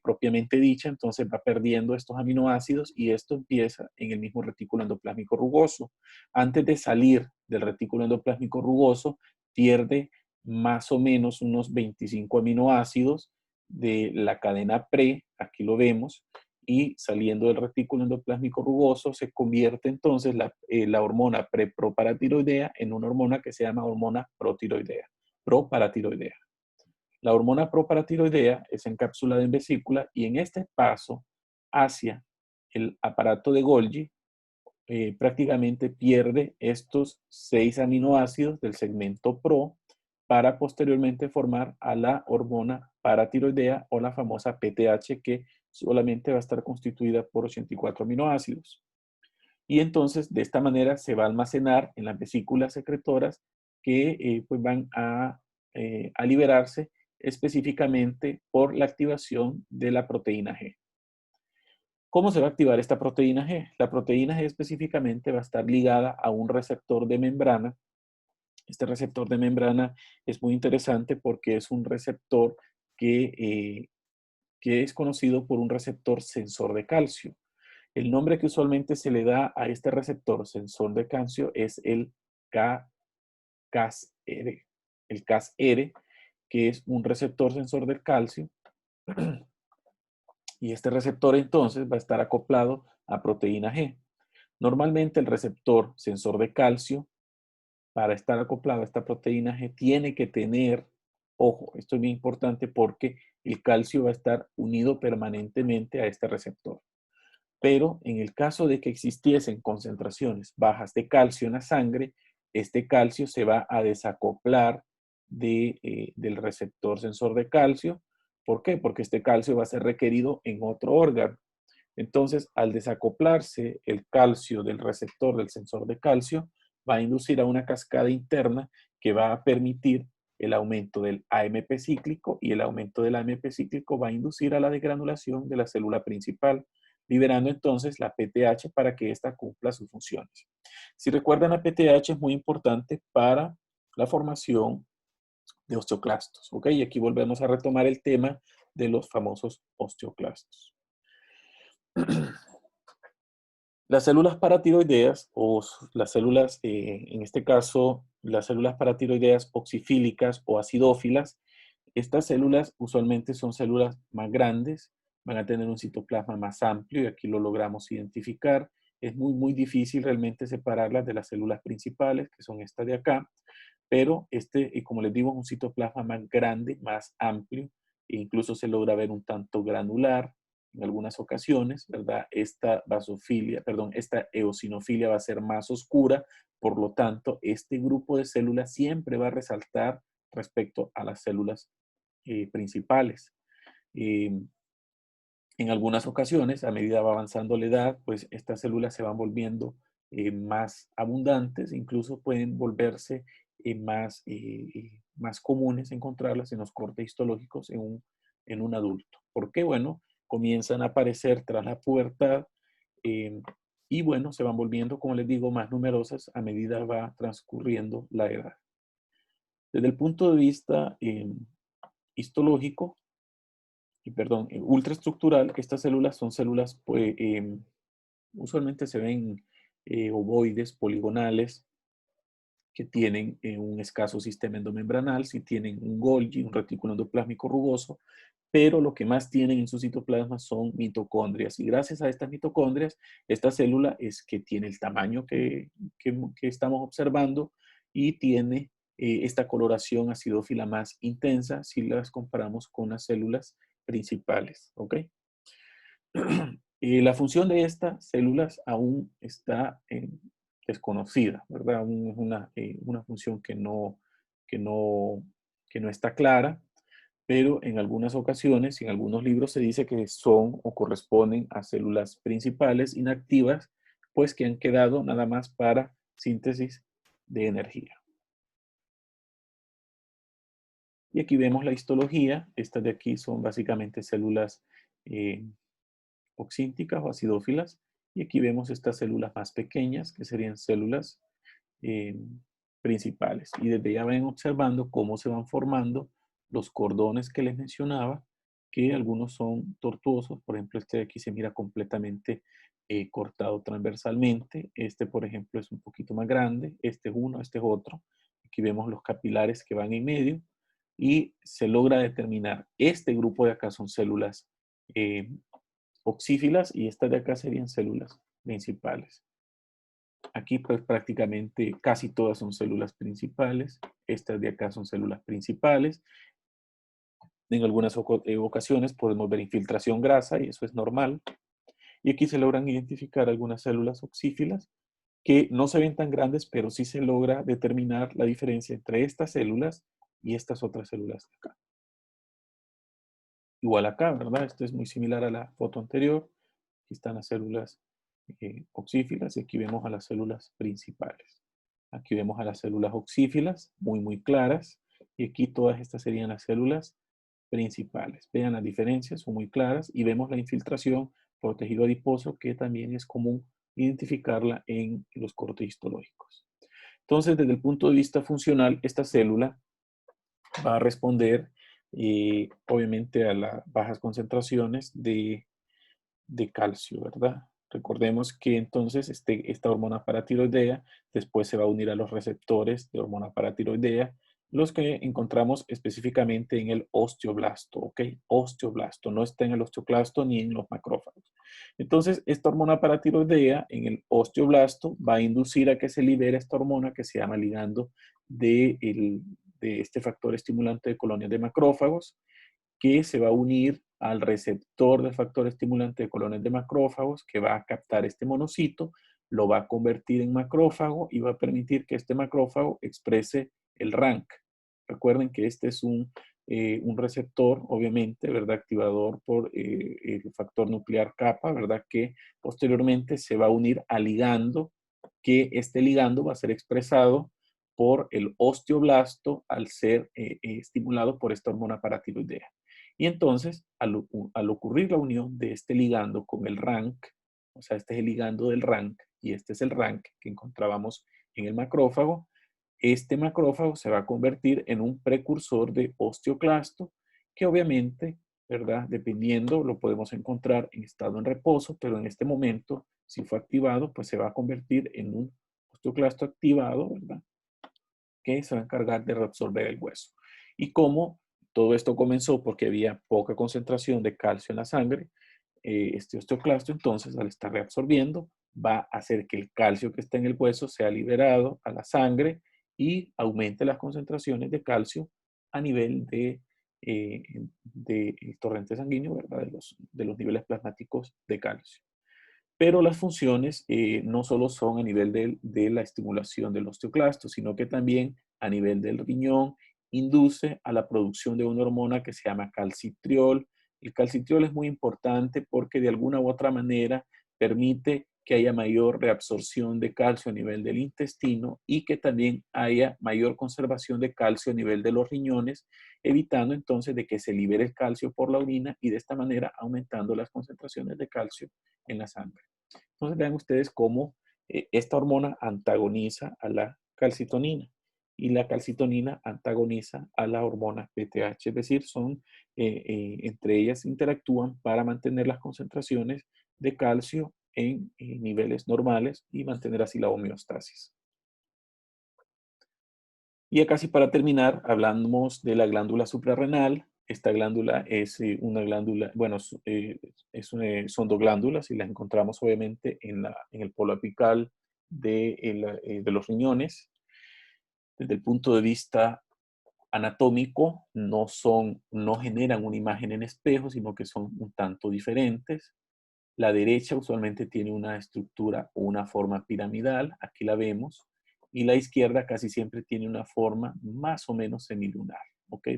propiamente dicha, entonces va perdiendo estos aminoácidos y esto empieza en el mismo retículo endoplásmico rugoso. Antes de salir del retículo endoplásmico rugoso, pierde más o menos unos 25 aminoácidos de la cadena pre, aquí lo vemos, y saliendo del retículo endoplásmico rugoso se convierte entonces la hormona preproparatiroidea en una hormona que se llama hormona protiroidea, proparatiroidea. La hormona proparatiroidea es encapsulada en vesícula y en este paso hacia el aparato de Golgi prácticamente pierde estos 6 aminoácidos del segmento pro para posteriormente formar a la hormona paratiroidea o la famosa PTH, que solamente va a estar constituida por 84 aminoácidos. Y entonces de esta manera se va a almacenar en las vesículas secretoras que pues van a liberarse específicamente por la activación de la proteína G. ¿Cómo se va a activar esta proteína G? La proteína G específicamente va a estar ligada a un receptor de membrana. Este receptor de membrana es muy interesante porque es un receptor que es conocido por un receptor sensor de calcio. El nombre que usualmente se le da a este receptor sensor de calcio es el CASR. El CASR, que es un receptor sensor del calcio. Y este receptor entonces va a estar acoplado a proteína G. Normalmente el receptor sensor de calcio, para estar acoplado a esta proteína G, tiene que tener, ojo, esto es muy importante porque el calcio va a estar unido permanentemente a este receptor. Pero en el caso de que existiesen concentraciones bajas de calcio en la sangre, este calcio se va a desacoplar del receptor sensor de calcio. ¿Por qué? Porque este calcio va a ser requerido en otro órgano. Entonces, al desacoplarse el calcio del receptor del sensor de calcio, va a inducir a una cascada interna que va a permitir el aumento del AMP cíclico, y el aumento del AMP cíclico va a inducir a la degranulación de la célula principal, liberando entonces la PTH para que ésta cumpla sus funciones. Si recuerdan, la PTH es muy importante para la formación de osteoclastos, ¿ok? Y aquí volvemos a retomar el tema de los famosos osteoclastos. Las células paratiroideas, o las células, en este caso, las células paratiroideas oxifílicas o acidófilas, estas células usualmente son células más grandes, van a tener un citoplasma más amplio, y aquí lo logramos identificar. Es muy difícil realmente separarlas de las células principales, que son estas de acá, pero como les digo, es un citoplasma más grande, más amplio, e incluso se logra ver un tanto granular en algunas ocasiones, ¿verdad? Esta eosinofilia va a ser más oscura, por lo tanto, este grupo de células siempre va a resaltar respecto a las células principales. En algunas ocasiones, a medida va avanzando la edad, pues estas células se van volviendo más abundantes, incluso pueden volverse más comunes encontrarlas en los cortes histológicos en un adulto. ¿Por qué? Bueno, comienzan a aparecer tras la pubertad y bueno, se van volviendo, como les digo, más numerosas a medida va transcurriendo la edad. Desde el punto de vista histológico, ultraestructural, estas células son células, pues, usualmente se ven ovoides, poligonales, que tienen un escaso sistema endomembranal, si tienen un Golgi, un retículo endoplásmico rugoso, pero lo que más tienen en su citoplasma son mitocondrias. Y gracias a estas mitocondrias, esta célula es que tiene el tamaño que estamos observando, y tiene esta coloración acidófila más intensa si las comparamos con las células principales, ¿ok? La función de estas células aún está desconocida, ¿verdad? Aún es una función que no, que no está clara, pero en algunas ocasiones, en algunos libros se dice que son o corresponden a células principales inactivas, pues que han quedado nada más para síntesis de energía. Y aquí vemos la histología. Estas de aquí son básicamente células oxínticas o acidófilas, y aquí vemos estas células más pequeñas, que serían células principales. Y desde ya ven observando cómo se van formando los cordones que les mencionaba, que algunos son tortuosos. Por ejemplo, este de aquí se mira completamente cortado transversalmente. Este, por ejemplo, es un poquito más grande. Este es uno, este es otro. Aquí vemos los capilares que van en medio, y se logra determinar, este grupo de acá son células oxífilas, y estas de acá serían células principales. Aquí pues prácticamente casi todas son células principales. Estas de acá son células principales. En algunas ocasiones podemos ver infiltración grasa, y eso es normal. Y aquí se logran identificar algunas células oxífilas que no se ven tan grandes, pero sí se logra determinar la diferencia entre estas células y estas otras células de acá. Igual acá, ¿verdad? Esto es muy similar a la foto anterior. Aquí están las células oxífilas, y aquí vemos a las células principales. Aquí vemos a las células oxífilas, muy claras, y aquí todas estas serían las células principales. Vean las diferencias, son muy claras, y vemos la infiltración por tejido adiposo, que también es común identificarla en los cortes histológicos. Entonces, desde el punto de vista funcional, esta célula va a responder obviamente a las bajas concentraciones de calcio, ¿verdad? Recordemos que entonces esta hormona paratiroidea después se va a unir a los receptores de hormona paratiroidea, los que encontramos específicamente en el osteoblasto, ¿ok? Osteoblasto, no está en el osteoclasto ni en los macrófagos. Entonces, esta hormona paratiroidea en el osteoblasto va a inducir a que se libere esta hormona que se llama ligando de este factor estimulante de colonias de macrófagos, que se va a unir al receptor del factor estimulante de colonias de macrófagos, que va a captar este monocito, lo va a convertir en macrófago y va a permitir que este macrófago exprese el RANK. Recuerden que este es un receptor, obviamente, ¿verdad? Activador por el factor nuclear kappa, ¿verdad? Que posteriormente se va a unir al ligando, que este ligando va a ser expresado por el osteoblasto al ser estimulado por esta hormona paratiroidea. Y entonces, al ocurrir la unión de este ligando con el RANK, o sea, este es el ligando del RANK y este es el RANK que encontrábamos en el macrófago, este macrófago se va a convertir en un precursor de osteoclasto, que obviamente, ¿verdad? Dependiendo, lo podemos encontrar en estado en reposo, pero en este momento, si fue activado, pues se va a convertir en un osteoclasto activado, ¿verdad? Que se va a encargar de reabsorber el hueso. Y como todo esto comenzó porque había poca concentración de calcio en la sangre, este osteoclasto entonces al estar reabsorbiendo va a hacer que el calcio que está en el hueso sea liberado a la sangre y aumente las concentraciones de calcio a nivel eh, de torrente sanguíneo, ¿verdad? De los niveles plasmáticos de calcio. Pero las funciones no solo son a nivel de la estimulación del osteoclasto, sino que también a nivel del riñón induce a la producción de una hormona que se llama calcitriol. El calcitriol es muy importante porque de alguna u otra manera permite que haya mayor reabsorción de calcio a nivel del intestino y que también haya mayor conservación de calcio a nivel de los riñones, evitando entonces de que se libere el calcio por la orina y de esta manera aumentando las concentraciones de calcio en la sangre. Entonces vean ustedes cómo esta hormona antagoniza a la calcitonina y la calcitonina antagoniza a la hormona PTH, es decir, entre ellas interactúan para mantener las concentraciones de calcio en niveles normales y mantener así la homeostasis. Y ya casi para terminar, hablamos de la glándula suprarrenal. Esta glándula es una glándula, bueno, son dos glándulas y las encontramos obviamente en el polo apical de los riñones. Desde el punto de vista anatómico, no generan una imagen en espejo, sino que son un tanto diferentes. La derecha usualmente tiene una estructura o una forma piramidal, aquí la vemos, y la izquierda casi siempre tiene una forma más o menos semilunar, ¿ok?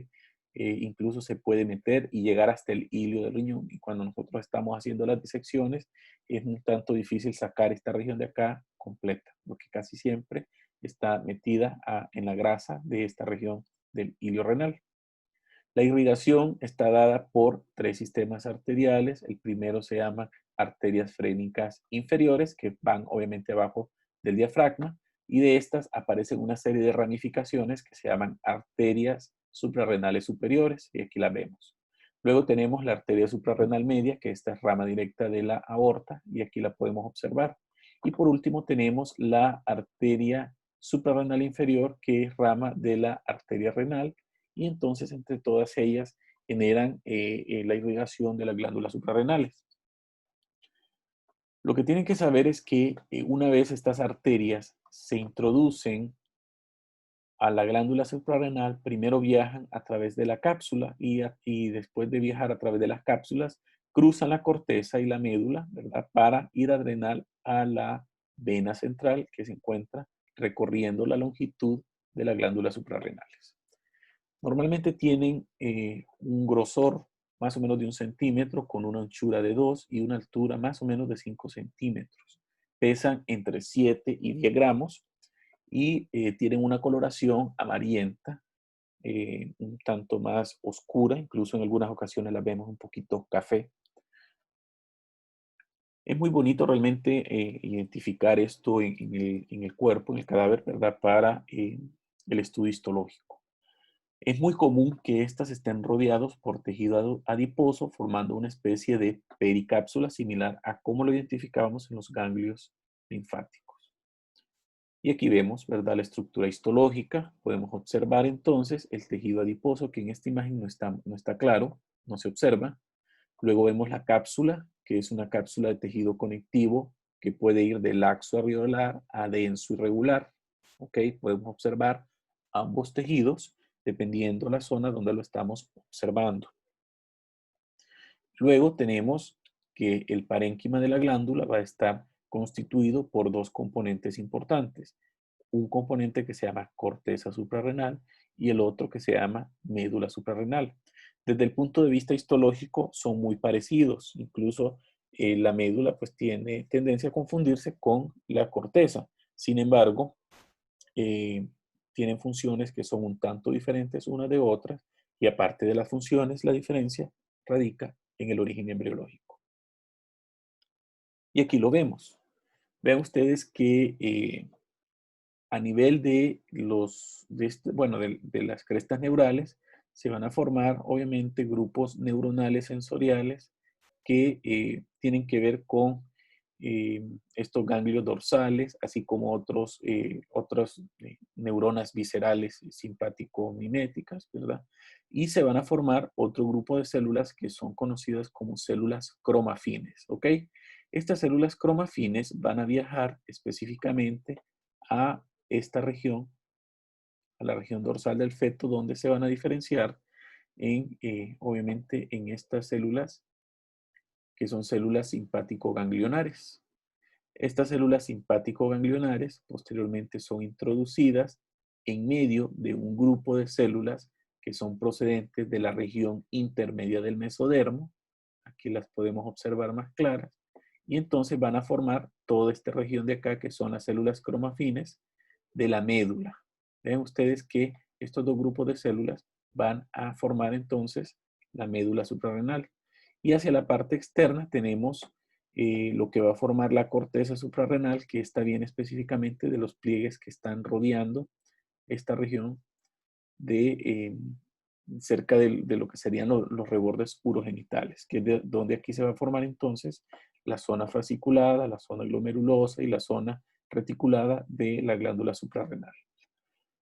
Incluso se puede meter y llegar hasta el hilio del riñón, y cuando nosotros estamos haciendo las disecciones, es un tanto difícil sacar esta región de acá completa, porque casi siempre está metida en la grasa de esta región del hilio renal. La irrigación está dada por tres sistemas arteriales. El primero se llama arterias frénicas inferiores, que van obviamente abajo del diafragma, y de estas aparecen una serie de ramificaciones que se llaman arterias suprarrenales superiores, y aquí la vemos. Luego tenemos la arteria suprarrenal media, que esta es rama directa de la aorta, y aquí la podemos observar. Y por último tenemos la arteria suprarrenal inferior, que es rama de la arteria renal, y entonces entre todas ellas generan la irrigación de las glándulas suprarrenales. Lo que tienen que saber es que una vez estas arterias se introducen a la glándula suprarrenal, primero viajan a través de la cápsula y después de viajar a través de las cápsulas, cruzan la corteza y la médula, ¿verdad? Para ir a drenar a la vena central que se encuentra recorriendo la longitud de las glándulas suprarrenales. Normalmente tienen un grosor más o menos de 1 centímetro con una anchura de 2 y una altura más o menos de 5 centímetros. Pesan entre 7 y 10 gramos y tienen una coloración amarillenta, un tanto más oscura, incluso en algunas ocasiones las vemos un poquito café. Es muy bonito realmente identificar esto en el cuerpo, en el cadáver, ¿verdad? Para el estudio histológico. Es muy común que éstas estén rodeados por tejido adiposo, formando una especie de pericápsula similar a cómo lo identificábamos en los ganglios linfáticos. Y aquí vemos, ¿verdad?, la estructura histológica. Podemos observar entonces el tejido adiposo, que en esta imagen no está claro, no se observa. Luego vemos la cápsula, que es una cápsula de tejido conectivo que puede ir de laxo alveolar a denso irregular. ¿Ok? Podemos observar ambos tejidos dependiendo la zona donde lo estamos observando. Luego tenemos que el parénquima de la glándula va a estar constituido por dos componentes importantes. Un componente que se llama corteza suprarrenal y el otro que se llama médula suprarrenal. Desde el punto de vista histológico son muy parecidos, incluso la médula pues tiene tendencia a confundirse con la corteza. Sin embargo, tienen funciones que son un tanto diferentes unas de otras y aparte de las funciones, la diferencia radica en el origen embriológico. Y aquí lo vemos. Vean ustedes que a nivel de las crestas neurales, se van a formar obviamente grupos neuronales sensoriales que tienen que ver con estos ganglios dorsales, así como otras neuronas viscerales simpático-miméticas, ¿verdad? Y se van a formar otro grupo de células que son conocidas como células cromafines, ¿ok? Estas células cromafines van a viajar específicamente a esta región, a la región dorsal del feto, donde se van a diferenciar obviamente, en estas células que son células simpático-ganglionares. Estas células simpático-ganglionares posteriormente son introducidas en medio de un grupo de células que son procedentes de la región intermedia del mesodermo. Aquí las podemos observar más claras. Y entonces van a formar toda esta región de acá, que son las células cromafines de la médula. Ven ustedes que estos dos grupos de células van a formar entonces la médula suprarrenal. Y hacia la parte externa tenemos lo que va a formar la corteza suprarrenal, que está bien específicamente de los pliegues que están rodeando esta región de cerca de lo que serían los rebordes urogenitales, que es donde aquí se va a formar entonces la zona fasciculada, la zona glomerulosa y la zona reticulada de la glándula suprarrenal.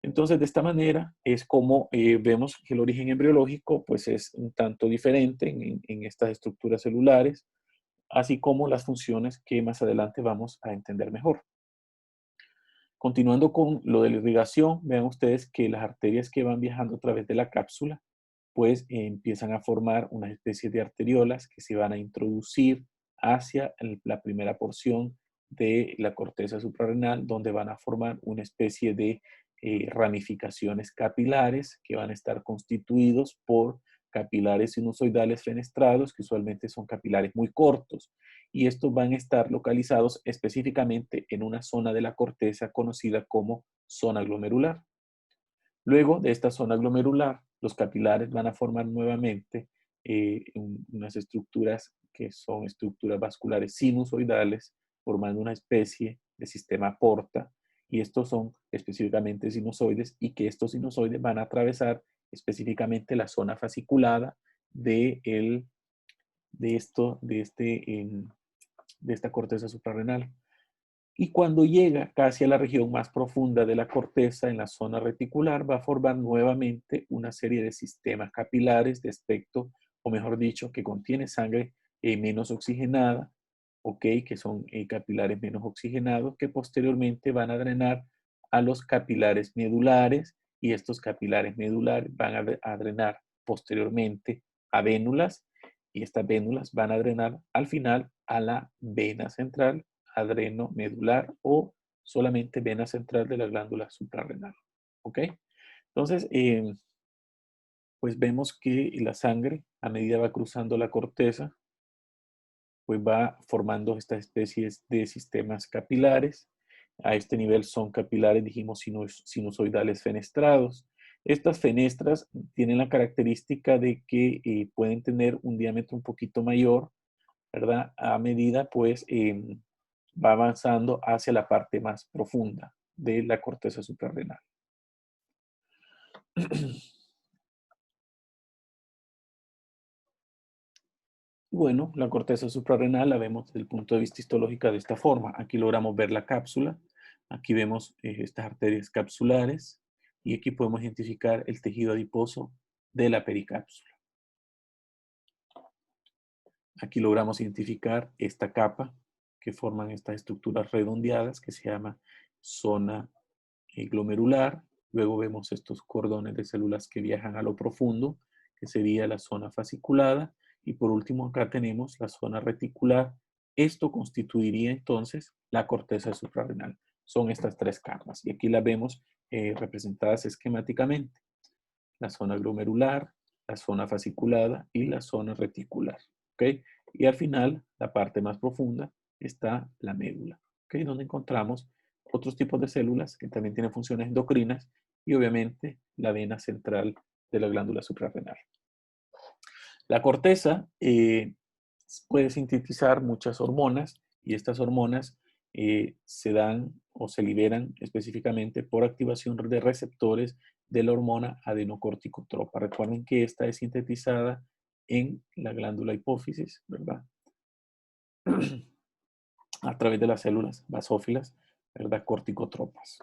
Entonces, de esta manera es como vemos que el origen embriológico pues, es un tanto diferente en estas estructuras celulares, así como las funciones que más adelante vamos a entender mejor. Continuando con lo de la irrigación, vean ustedes que las arterias que van viajando a través de la cápsula, pues empiezan a formar una especie de arteriolas que se van a introducir hacia la primera porción de la corteza suprarrenal, donde van a formar una especie de ramificaciones capilares que van a estar constituidos por capilares sinusoidales fenestrados, que usualmente son capilares muy cortos, y estos van a estar localizados específicamente en una zona de la corteza conocida como zona glomerular. Luego de esta zona glomerular, los capilares van a formar nuevamente unas estructuras que son estructuras vasculares sinusoidales, formando una especie de sistema porta, y estos son específicamente sinusoides, y que estos sinusoides van a atravesar específicamente la zona fasciculada de esta corteza suprarrenal. Y cuando llega casi a la región más profunda de la corteza, en la zona reticular, va a formar nuevamente una serie de sistemas capilares de aspecto, o mejor dicho, que contiene sangre menos oxigenada, ¿ok? Que son capilares menos oxigenados, que posteriormente van a drenar a los capilares medulares, y estos capilares medulares van a drenar posteriormente a vénulas, y estas vénulas van a drenar al final a la vena central, adrenomedular o solamente vena central de la glándula suprarrenal. ¿Ok? Entonces, pues vemos que la sangre, a medida va cruzando la corteza, pues va formando estas especies de sistemas capilares. A este nivel son capilares, dijimos, sinusoidales fenestrados. Estas fenestras tienen la característica de que pueden tener un diámetro un poquito mayor, ¿verdad? A medida, pues, va avanzando hacia la parte más profunda de la corteza suprarrenal. Y bueno, la corteza suprarrenal la vemos desde el punto de vista histológico de esta forma. Aquí logramos ver la cápsula, aquí vemos estas arterias capsulares y aquí podemos identificar el tejido adiposo de la pericápsula. Aquí logramos identificar esta capa que forman estas estructuras redondeadas que se llama zona glomerular. Luego vemos estos cordones de células que viajan a lo profundo, que sería la zona fasciculada. Y por último acá tenemos la zona reticular. Esto constituiría entonces la corteza suprarrenal. Son estas tres capas y aquí las vemos representadas esquemáticamente. La zona glomerular, la zona fasciculada y la zona reticular. ¿Okay? Y al final, la parte más profunda, está la médula, ¿okay? Donde encontramos otros tipos de células que también tienen funciones endocrinas y obviamente la vena central de la glándula suprarrenal. La corteza puede sintetizar muchas hormonas y estas hormonas se dan o se liberan específicamente por activación de receptores de la hormona adenocorticotropa. Recuerden que esta es sintetizada en la glándula hipófisis, ¿verdad? A través de las células basófilas, ¿verdad? Corticotropas.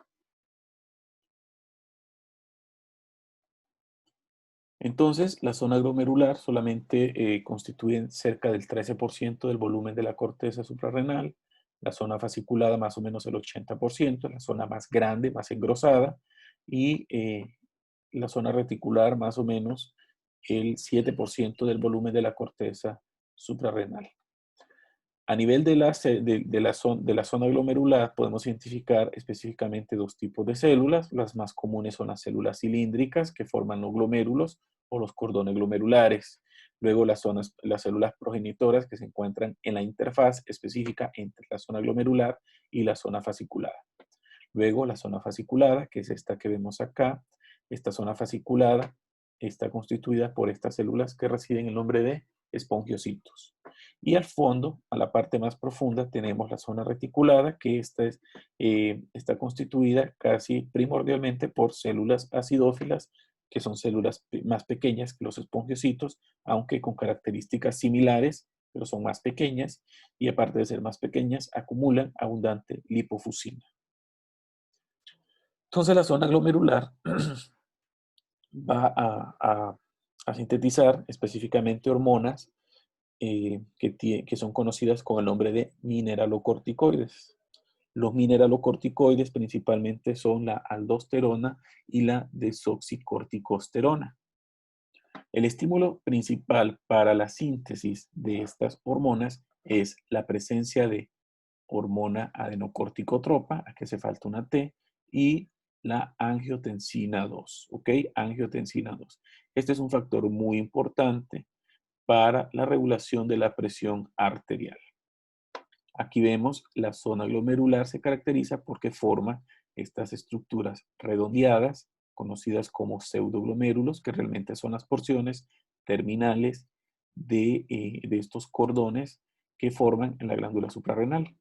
Entonces, la zona glomerular solamente constituye cerca del 13% del volumen de la corteza suprarrenal, la zona fasciculada más o menos el 80%, la zona más grande, más engrosada, y la zona reticular más o menos el 7% del volumen de la corteza suprarrenal. A nivel de la zona glomerular podemos identificar específicamente dos tipos de células. Las más comunes son las células cilíndricas que forman los glomérulos o los cordones glomerulares. Luego las células progenitoras que se encuentran en la interfaz específica entre la zona glomerular y la zona fasciculada. Luego la zona fasciculada, que es esta que vemos acá. Esta zona fasciculada está constituida por estas células que reciben el nombre de espongiocitos. Y al fondo, a la parte más profunda, tenemos la zona reticulada, que está constituida casi primordialmente por células acidófilas, que son células más pequeñas que los espongiocitos, aunque con características similares, pero son más pequeñas, y aparte de ser más pequeñas, acumulan abundante lipofusina. Entonces la zona glomerular va a sintetizar específicamente hormonas que son conocidas con el nombre de mineralocorticoides. Los mineralocorticoides principalmente son la aldosterona y la desoxicorticosterona. El estímulo principal para la síntesis de estas hormonas es la presencia de hormona adenocorticotropa, aquí hace falta una T, y la angiotensina 2, ¿ok? Angiotensina 2. Este es un factor muy importante para la regulación de la presión arterial. Aquí vemos la zona glomerular se caracteriza porque forma estas estructuras redondeadas, conocidas como pseudoglomérulos, que realmente son las porciones terminales de estos cordones que forman en la glándula suprarrenal.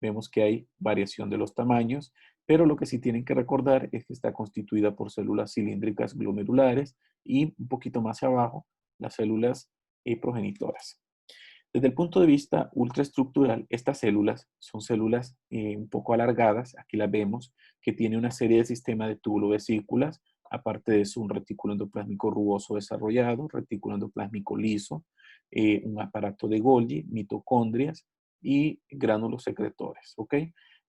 Vemos que hay variación de los tamaños, pero lo que sí tienen que recordar es que está constituida por células cilíndricas glomerulares y un poquito más abajo las células progenitoras. Desde el punto de vista ultraestructural, estas células son células un poco alargadas, aquí las vemos, que tiene una serie de sistemas de túbulo-vesículas, aparte de eso un retículo endoplásmico rugoso desarrollado, retículo endoplásmico liso, un aparato de Golgi, mitocondrias y gránulos secretores, ¿ok?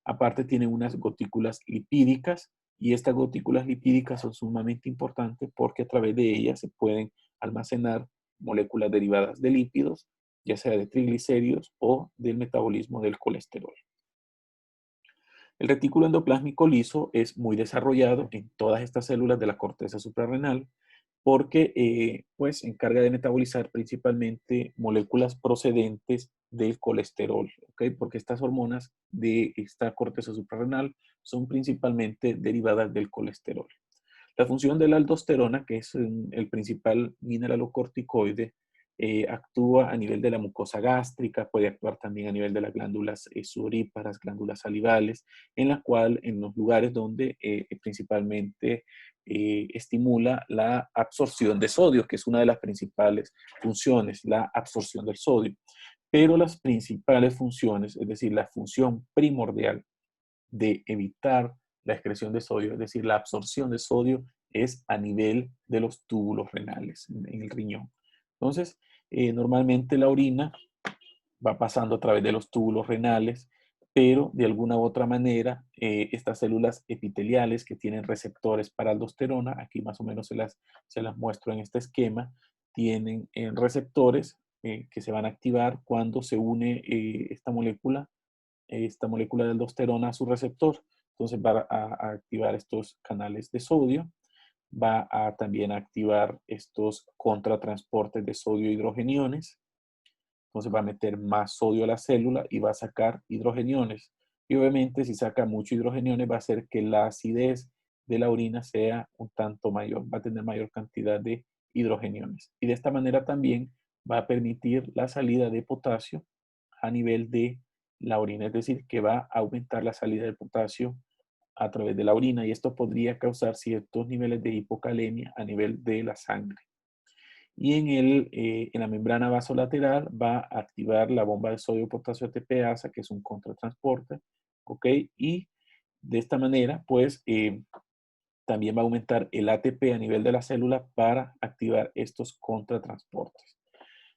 Aparte tiene unas gotículas lipídicas y estas gotículas lipídicas son sumamente importantes porque a través de ellas se pueden almacenar moléculas derivadas de lípidos, ya sea de triglicéridos o del metabolismo del colesterol. El retículo endoplásmico liso es muy desarrollado en todas estas células de la corteza suprarrenal porque pues se encarga de metabolizar principalmente moléculas procedentes del colesterol, ¿okay? Porque estas hormonas de esta corteza suprarrenal son principalmente derivadas del colesterol. La función de la aldosterona, que es el principal mineralocorticoide, actúa a nivel de la mucosa gástrica, puede actuar también a nivel de las glándulas sudoríparas, glándulas salivales, en la cual, en los lugares donde principalmente estimula la absorción de sodio, que es una de las principales funciones, la absorción del sodio. Pero las principales funciones, es decir, la función primordial de evitar la excreción de sodio, es decir, la absorción de sodio, es a nivel de los túbulos renales, en el riñón. Entonces, normalmente la orina va pasando a través de los túbulos renales, pero de alguna u otra manera, estas células epiteliales que tienen receptores para aldosterona, aquí más o menos se las muestro en este esquema, tienen receptores que se van a activar cuando se une esta molécula de aldosterona a su receptor. Entonces va a activar estos canales de sodio, va a también activar estos contratransportes de sodio-hidrogeniones. Entonces va a meter más sodio a la célula y va a sacar hidrogeniones. Y obviamente si saca mucho hidrogeniones va a hacer que la acidez de la orina sea un tanto mayor, va a tener mayor cantidad de hidrogeniones. Y de esta manera también va a permitir la salida de potasio a nivel de la orina, es decir, que va a aumentar la salida de potasio a través de la orina y esto podría causar ciertos niveles de hipocalemia a nivel de la sangre. Y en la membrana vasolateral va a activar la bomba de sodio-potasio ATPasa, que es un contratransporte, ¿ok? Y de esta manera, pues, también va a aumentar el ATP a nivel de la célula para activar estos contratransportes.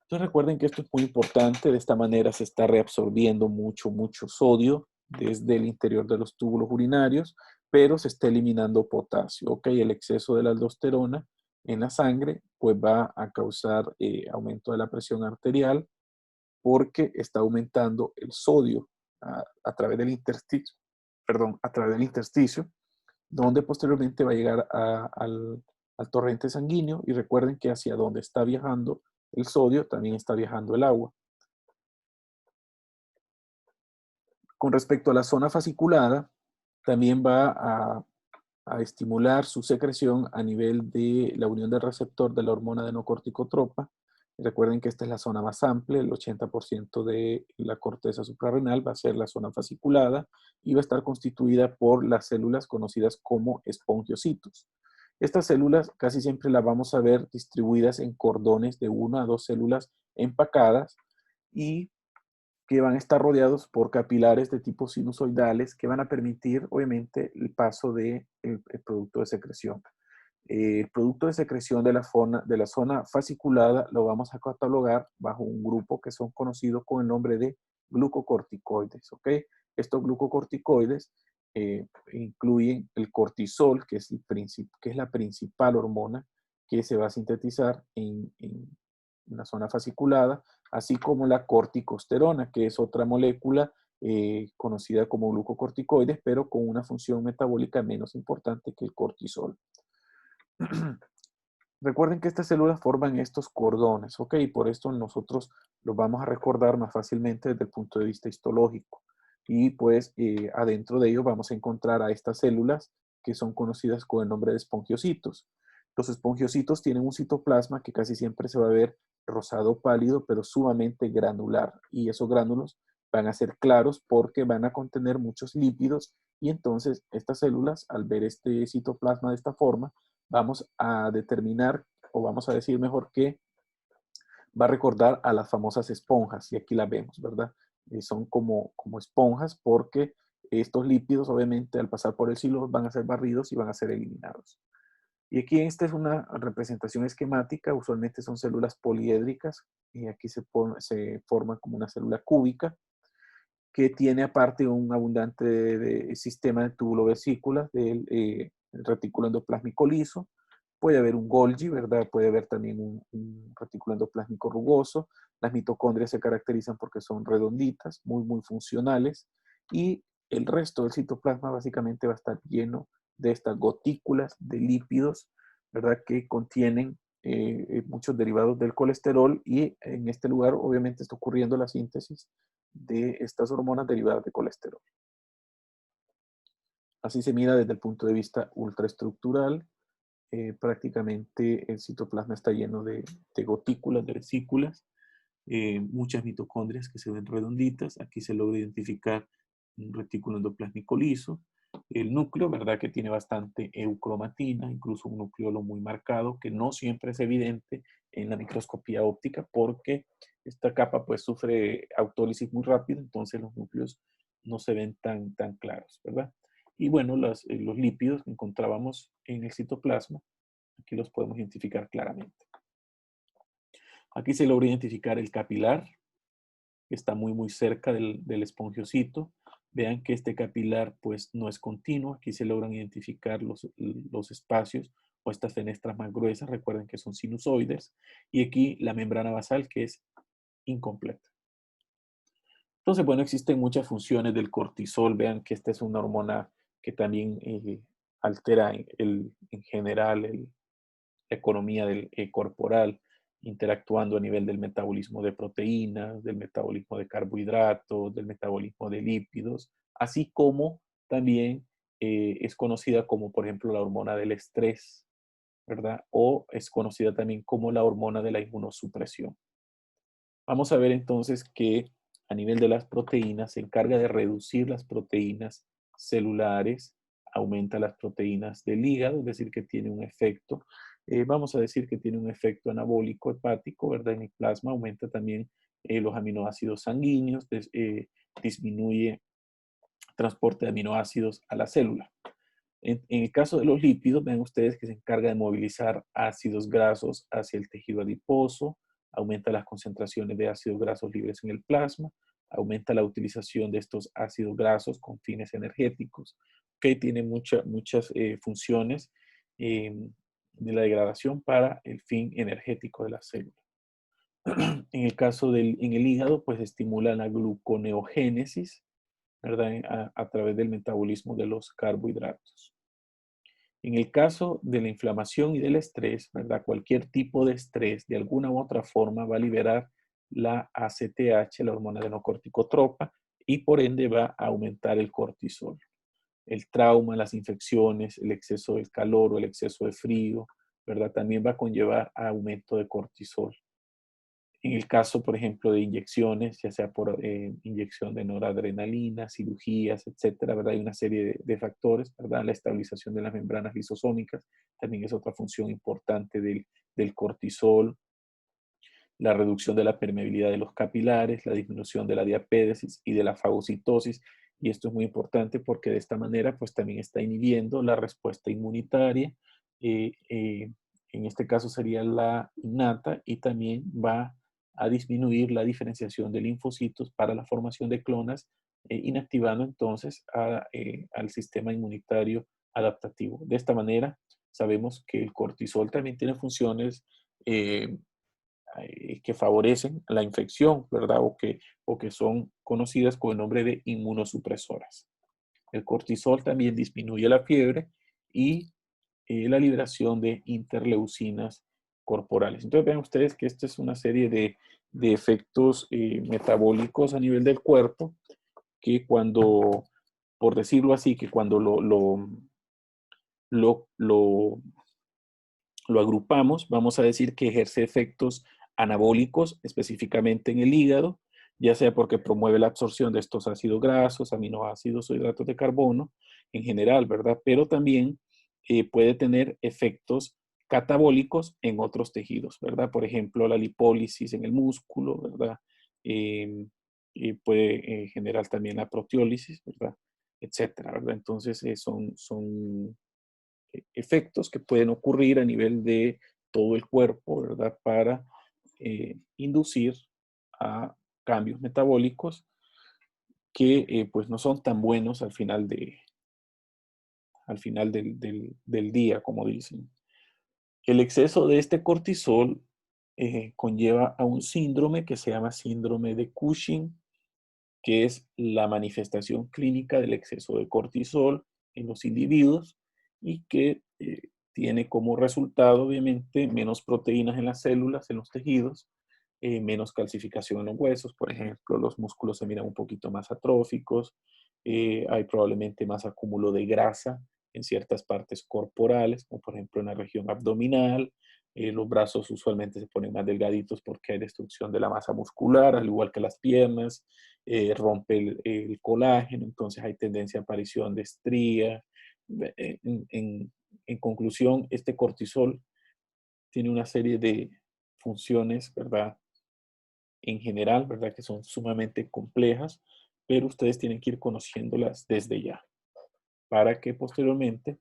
Entonces recuerden que esto es muy importante, de esta manera se está reabsorbiendo mucho sodio desde el interior de los túbulos urinarios, pero se está eliminando potasio, ¿ok? El exceso de la aldosterona en la sangre pues va a causar aumento de la presión arterial porque está aumentando el sodio a través del intersticio, a través del intersticio, donde posteriormente va a llegar al torrente sanguíneo y recuerden que hacia donde está viajando el sodio también está viajando el agua. Con respecto a la zona fasciculada, también va a estimular su secreción a nivel de la unión del receptor de la hormona adenocorticotropa. Recuerden que esta es la zona más amplia, el 80% de la corteza suprarrenal va a ser la zona fasciculada y va a estar constituida por las células conocidas como espongiocitos. Estas células casi siempre las vamos a ver distribuidas en cordones de 1 a 2 células empacadas y que van a estar rodeados por capilares de tipo sinusoidales que van a permitir, obviamente, el paso del producto de secreción. El producto de secreción de la zona fasciculada lo vamos a catalogar bajo un grupo que son conocidos con el nombre de glucocorticoides, ¿ok? Estos glucocorticoides incluyen el cortisol, que es la principal hormona que se va a sintetizar en la zona fasciculada, así como la corticosterona, que es otra molécula conocida como glucocorticoides, pero con una función metabólica menos importante que el cortisol. Recuerden que estas células forman estos cordones, ¿ok? Por esto nosotros los vamos a recordar más fácilmente desde el punto de vista histológico. Y pues adentro de ellos vamos a encontrar a estas células que son conocidas con el nombre de espongiocitos. Los espongiocitos tienen un citoplasma que casi siempre se va a ver rosado pálido, pero sumamente granular. Y esos gránulos van a ser claros porque van a contener muchos lípidos y entonces estas células, al ver este citoplasma de esta forma, vamos a determinar, o vamos a decir mejor que va a recordar a las famosas esponjas, y aquí las vemos, ¿verdad? Son como esponjas porque estos lípidos, obviamente, al pasar por el silo van a ser barridos y van a ser eliminados. Y aquí esta es una representación esquemática, usualmente son células poliédricas, y aquí se forma como una célula cúbica, que tiene aparte un abundante sistema de túbulo-vesículas del retículo endoplásmico liso. Puede haber un Golgi, ¿verdad? Puede haber también un retículo endoplásmico rugoso. Las mitocondrias se caracterizan porque son redonditas, muy funcionales. Y el resto del citoplasma básicamente va a estar lleno de estas gotículas de lípidos, ¿verdad? Que contienen muchos derivados del colesterol y en este lugar obviamente está ocurriendo la síntesis de estas hormonas derivadas de colesterol. Así se mira desde el punto de vista ultraestructural prácticamente el citoplasma está lleno de gotículas, de vesículas, muchas mitocondrias que se ven redonditas. Aquí se logra identificar un retículo endoplásmico liso. El núcleo, ¿verdad? Que tiene bastante eucromatina, incluso un nucleolo muy marcado, que no siempre es evidente en la microscopía óptica porque esta capa pues sufre autólisis muy rápido, entonces los núcleos no se ven tan claros, ¿verdad? Y bueno, los lípidos que encontrábamos en el citoplasma, aquí los podemos identificar claramente. Aquí se logra identificar el capilar, que está muy cerca del espongiocito. Vean que este capilar pues no es continuo. Aquí se logran identificar los espacios o estas fenestras más gruesas. Recuerden que son sinusoides. Y aquí la membrana basal que es incompleta. Entonces, bueno, existen muchas funciones del cortisol. Vean que esta es una hormona que también altera en general la economía corporal, interactuando a nivel del metabolismo de proteínas, del metabolismo de carbohidratos, del metabolismo de lípidos, así como también es conocida como, por ejemplo, la hormona del estrés, ¿verdad? O es conocida también como la hormona de la inmunosupresión. Vamos a ver entonces que a nivel de las proteínas se encarga de reducir las proteínas celulares, aumenta las proteínas del hígado, es decir, que tiene un efecto, vamos a decir que tiene un efecto anabólico hepático, ¿verdad? En el plasma aumenta también los aminoácidos sanguíneos, disminuye transporte de aminoácidos a la célula. En el caso de los lípidos, ven ustedes que se encarga de movilizar ácidos grasos hacia el tejido adiposo, aumenta las concentraciones de ácidos grasos libres en el plasma, aumenta la utilización de estos ácidos grasos con fines energéticos, que tiene muchas funciones de la degradación para el fin energético de la célula. En el caso en el hígado, pues estimula la gluconeogénesis, ¿verdad? A través del metabolismo de los carbohidratos. En el caso de la inflamación y del estrés, ¿verdad? Cualquier tipo de estrés, de alguna u otra forma, va a liberar la ACTH, la hormona de no corticotropa, y por ende va a aumentar el cortisol. El trauma, las infecciones, el exceso de calor o el exceso de frío, ¿verdad? También va a conllevar a aumento de cortisol. En el caso, por ejemplo, de inyecciones, ya sea por inyección de noradrenalina, cirugías, etcétera, ¿verdad? Hay una serie de factores, ¿verdad? La estabilización de las membranas lisosómicas también es otra función importante del cortisol, la reducción de la permeabilidad de los capilares, la disminución de la diapédesis y de la fagocitosis. Y esto es muy importante porque de esta manera, pues también está inhibiendo la respuesta inmunitaria. Eh, eh, en este caso sería la innata y también va a disminuir la diferenciación de linfocitos para la formación de clonas, inactivando entonces al sistema inmunitario adaptativo. De esta manera, sabemos que el cortisol también tiene funciones que favorecen la infección, ¿verdad? O que son conocidas con el nombre de inmunosupresoras. El cortisol también disminuye la fiebre y la liberación de interleucinas corporales. Entonces vean ustedes que esta es una serie de efectos metabólicos a nivel del cuerpo que cuando, por decirlo así, que cuando lo, lo lo agrupamos, vamos a decir que ejerce efectos anabólicos, específicamente en el hígado, ya sea porque promueve la absorción de estos ácidos grasos, aminoácidos o hidratos de carbono en general, ¿verdad? Pero también puede tener efectos catabólicos en otros tejidos, ¿verdad? Por ejemplo, la lipólisis en el músculo, ¿verdad? Puede generar también la proteólisis, ¿verdad? Etcétera, ¿verdad? Entonces son efectos que pueden ocurrir a nivel de todo el cuerpo, ¿verdad? Para inducir a cambios metabólicos que pues no son tan buenos al final del día, como dicen. El exceso de este cortisol conlleva a un síndrome que se llama síndrome de Cushing, que es la manifestación clínica del exceso de cortisol en los individuos y que tiene como resultado, obviamente, menos proteínas en las células, en los tejidos, menos calcificación en los huesos, por ejemplo, los músculos se miran un poquito más atróficos, hay probablemente más acúmulo de grasa en ciertas partes corporales, como por ejemplo en la región abdominal. Los brazos usualmente se ponen más delgaditos porque hay destrucción de la masa muscular, al igual que las piernas. Rompe el colágeno, entonces hay tendencia a aparición de estrías. En conclusión, este cortisol tiene una serie de funciones, ¿verdad? En general, ¿verdad? Que son sumamente complejas, pero ustedes tienen que ir conociéndolas desde ya, para que posteriormente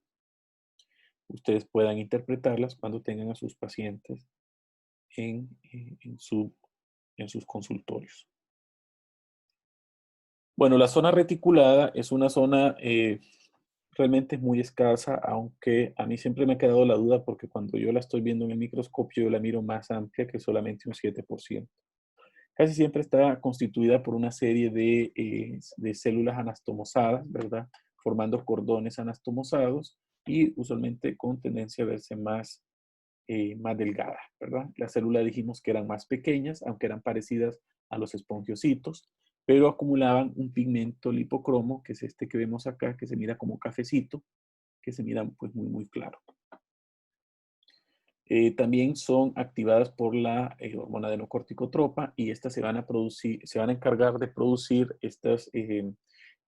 ustedes puedan interpretarlas cuando tengan a sus pacientes en sus consultorios. Bueno, la zona reticulada es una zona realmente muy escasa, aunque a mí siempre me ha quedado la duda porque cuando yo la estoy viendo en el microscopio, yo la miro más amplia que solamente un 7%. Casi siempre está constituida por una serie de células anastomosadas, ¿verdad? Formando cordones anastomosados y usualmente con tendencia a verse más delgada, ¿verdad? Las células dijimos que eran más pequeñas, aunque eran parecidas a los espongiocitos, pero acumulaban un pigmento lipocromo, que es este que vemos acá, que se mira como cafecito, que se mira pues muy claro. También son activadas por la hormona adenocorticotropa y estas se van a encargar de producir estas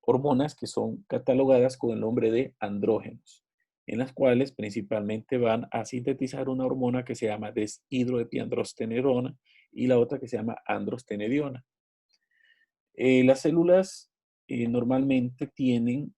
hormonas que son catalogadas con el nombre de andrógenos, en las cuales principalmente van a sintetizar una hormona que se llama deshidroepiandrosterona y la otra que se llama androstenediona. Las células normalmente tienen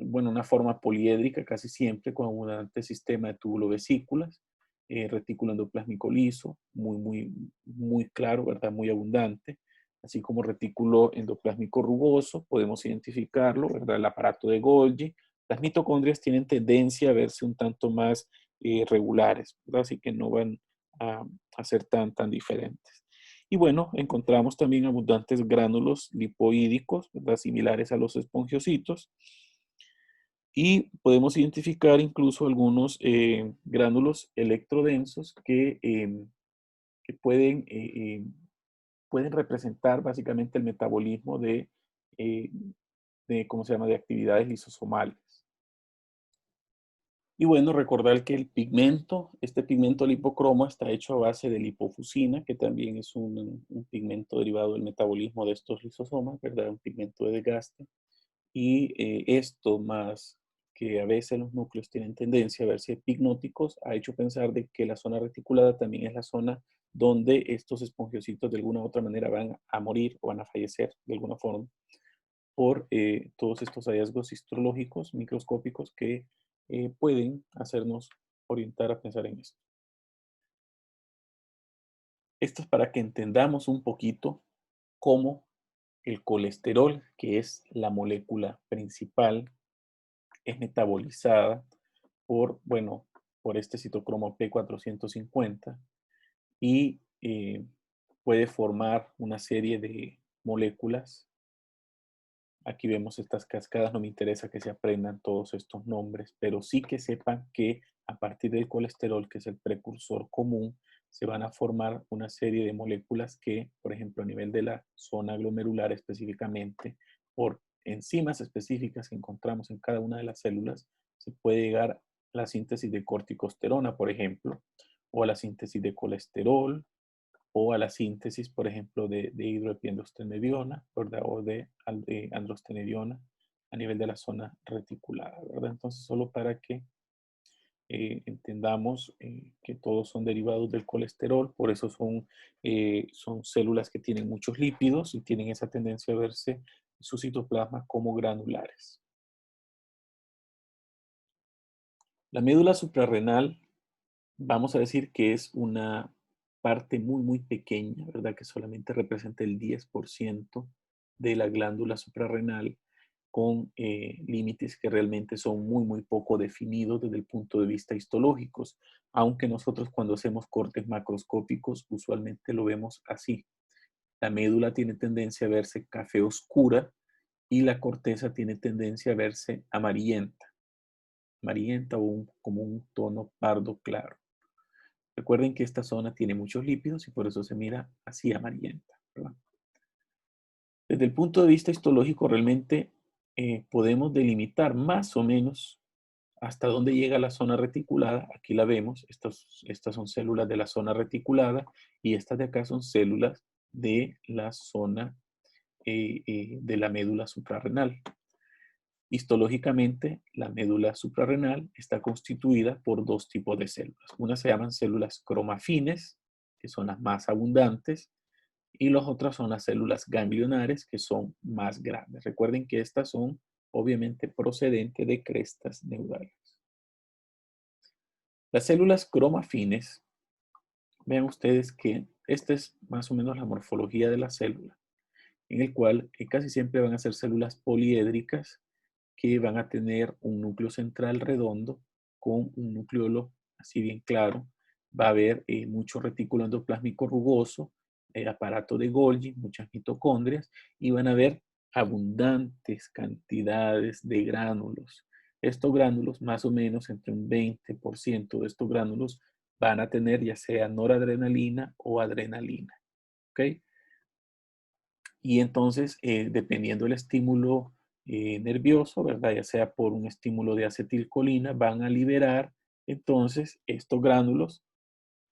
una forma poliédrica casi siempre con abundante sistema de túbulo-vesículas, retículo endoplásmico liso, muy claro, ¿verdad? Muy abundante, así como retículo endoplásmico rugoso, podemos identificarlo, ¿verdad? El aparato de Golgi. Las mitocondrias tienen tendencia a verse un tanto más regulares, ¿verdad? Así que no van a ser tan diferentes. Y bueno, encontramos también abundantes gránulos lipoídicos, ¿verdad? Similares a los espongiocitos. Y podemos identificar incluso algunos gránulos electrodensos que pueden representar básicamente el metabolismo ¿cómo se llama?, de actividades lisosomales. Y bueno, recordar que este pigmento lipocromo está hecho a base de lipofusina, que también es un pigmento derivado del metabolismo de estos lisosomas, ¿verdad? Un pigmento de desgaste. Y esto más que a veces los núcleos tienen tendencia a verse epignóticos, ha hecho pensar de que la zona reticulada también es la zona donde estos espongiocitos de alguna u otra manera van a morir o van a fallecer de alguna forma por todos estos hallazgos histológicos microscópicos que pueden hacernos orientar a pensar en esto. Esto es para que entendamos un poquito cómo el colesterol, que es la molécula principal, es metabolizada por este citocromo P450 y puede formar una serie de moléculas. Aquí vemos estas cascadas, no me interesa que se aprendan todos estos nombres, pero sí que sepan que a partir del colesterol, que es el precursor común, se van a formar una serie de moléculas que, por ejemplo, a nivel de la zona glomerular específicamente, por enzimas específicas que encontramos en cada una de las células, se puede llegar a la síntesis de corticosterona, por ejemplo, o a la síntesis de colesterol, o a la síntesis, por ejemplo, de hidroepiandrosterediona, ¿verdad? O de androstenediona a nivel de la zona reticulada, ¿verdad? Entonces, solo para que entendamos que todos son derivados del colesterol, por eso son células que tienen muchos lípidos y tienen esa tendencia a verse en su citoplasma como granulares. La médula suprarrenal, vamos a decir que es una parte muy pequeña, ¿verdad? Que solamente representa el 10% de la glándula suprarrenal con límites que realmente son muy poco definidos desde el punto de vista histológicos, aunque nosotros cuando hacemos cortes macroscópicos usualmente lo vemos así. La médula tiene tendencia a verse café oscura y la corteza tiene tendencia a verse amarillenta o como un tono pardo claro. Recuerden que esta zona tiene muchos lípidos y por eso se mira así amarillenta, ¿verdad? Desde el punto de vista histológico, realmente podemos delimitar más o menos hasta dónde llega la zona reticulada. Aquí la vemos, estas son células de la zona reticulada y estas de acá son células de la zona de la médula suprarrenal. Histológicamente, la médula suprarrenal está constituida por dos tipos de células. Unas se llaman células cromafines, que son las más abundantes, y las otras son las células ganglionares, que son más grandes. Recuerden que estas son obviamente procedentes de crestas neurales. Las células cromafines, vean ustedes que esta es más o menos la morfología de la célula, en el cual casi siempre van a ser células poliédricas que van a tener un núcleo central redondo con un nucleolo así bien claro. Va a haber mucho retículo endoplásmico rugoso, aparato de Golgi, muchas mitocondrias y van a haber abundantes cantidades de gránulos. Estos gránulos, más o menos entre un 20% de estos gránulos van a tener ya sea noradrenalina o adrenalina. ¿Ok? Y entonces, dependiendo del estímulo nervioso, ¿verdad? Ya sea por un estímulo de acetilcolina, van a liberar entonces estos gránulos,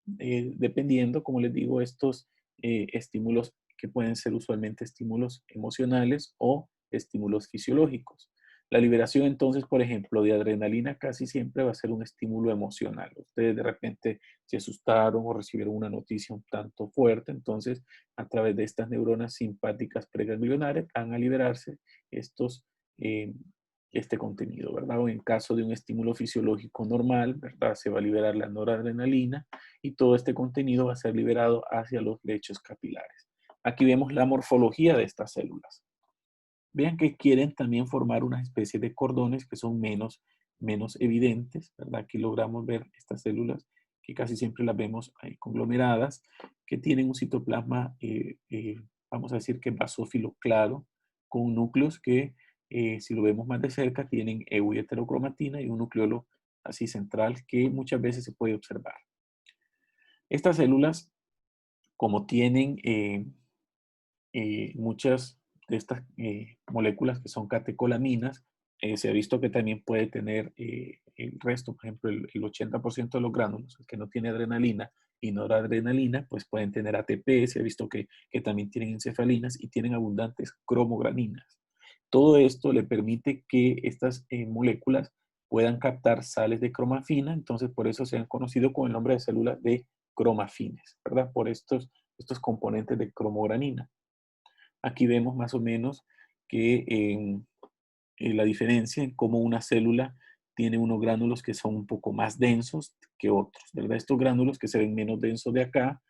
dependiendo, como les digo, estos estímulos que pueden ser usualmente estímulos emocionales o estímulos fisiológicos. La liberación entonces, por ejemplo, de adrenalina casi siempre va a ser un estímulo emocional. Ustedes de repente se asustaron o recibieron una noticia un tanto fuerte, entonces a través de estas neuronas simpáticas preganglionares van a liberarse estos, eh, este contenido, ¿verdad? O en caso de un estímulo fisiológico normal, ¿verdad? Se va a liberar la noradrenalina y todo este contenido va a ser liberado hacia los lechos capilares. Aquí vemos la morfología de estas células. Vean que quieren también formar una especie de cordones que son menos evidentes, ¿verdad? Aquí logramos ver estas células que casi siempre las vemos ahí conglomeradas, que tienen un citoplasma, vamos a decir que basófilo claro, con núcleos que, si lo vemos más de cerca, tienen EU y heterocromatina y un nucleolo así central que muchas veces se puede observar. Estas células, como tienen muchas de estas moléculas que son catecolaminas, se ha visto que también puede tener el resto, por ejemplo, el 80% de los gránulos, el que no tiene adrenalina y noradrenalina, pues pueden tener ATP, se ha visto que también tienen encefalinas y tienen abundantes cromograninas. Todo esto le permite que estas moléculas puedan captar sales de cromafina, entonces por eso se han conocido con el nombre de células de cromafines, ¿verdad? Por estos componentes de cromogranina. Aquí vemos más o menos que la diferencia en cómo una célula tiene unos gránulos que son un poco más densos que otros, ¿verdad? Estos gránulos que se ven menos densos de acá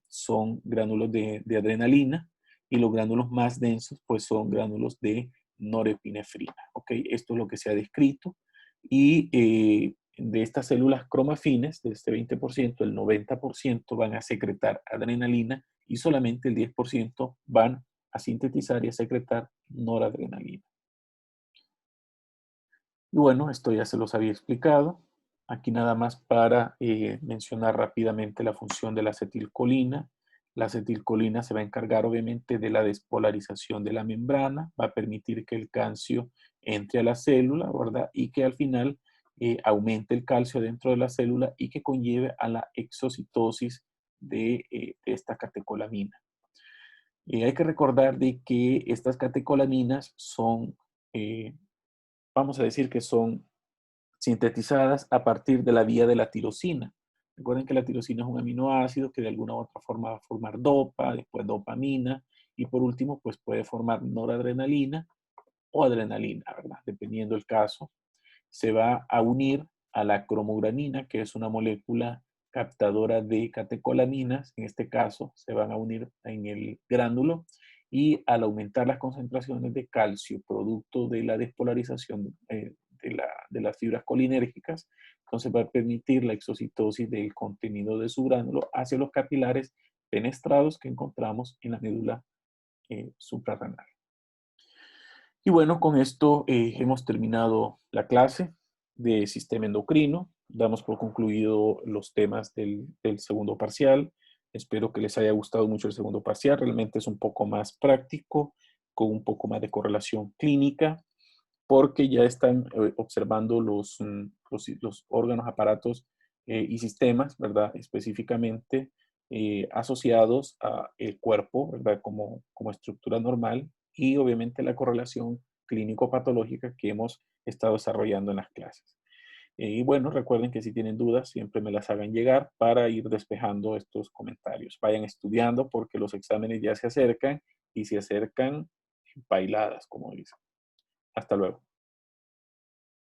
son gránulos de adrenalina y los gránulos más densos pues son gránulos de norepinefrina, ¿ok? Esto es lo que se ha descrito y de estas células cromafines, de este 20%, el 90% van a secretar adrenalina y solamente el 10% van a sintetizar y a secretar noradrenalina. Y bueno, esto ya se los había explicado. Aquí nada más para mencionar rápidamente la función de la acetilcolina. La acetilcolina se va a encargar obviamente de la despolarización de la membrana, va a permitir que el calcio entre a la célula, ¿verdad? Y que al final aumente el calcio dentro de la célula y que conlleve a la exocitosis de esta catecolamina. Hay que recordar de que estas catecolaminas son, vamos a decir que son sintetizadas a partir de la vía de la tirosina. Recuerden que la tirosina es un aminoácido que de alguna u otra forma va a formar dopa, después dopamina y por último pues puede formar noradrenalina o adrenalina, ¿verdad? Dependiendo del caso. Se va a unir a la cromogranina, que es una molécula captadora de catecolaminas. En este caso, se van a unir en el gránulo y al aumentar las concentraciones de calcio, producto de la despolarización de las fibras colinérgicas, entonces va a permitir la exocitosis del contenido de su gránulo hacia los capilares fenestrados que encontramos en la médula suprarrenal. Y bueno, con esto hemos terminado la clase de sistema endocrino. Damos por concluido los temas del segundo parcial. Espero que les haya gustado mucho el segundo parcial. Realmente es un poco más práctico con un poco más de correlación clínica, porque ya están observando los órganos, aparatos y sistemas, ¿verdad? Específicamente asociados al cuerpo, ¿verdad? Como estructura normal y obviamente la correlación clínico-patológica que hemos estado desarrollando en las clases. Y bueno, recuerden que si tienen dudas, siempre me las hagan llegar para ir despejando estos comentarios. Vayan estudiando porque los exámenes ya se acercan y se acercan bailadas, como dicen. Hasta luego.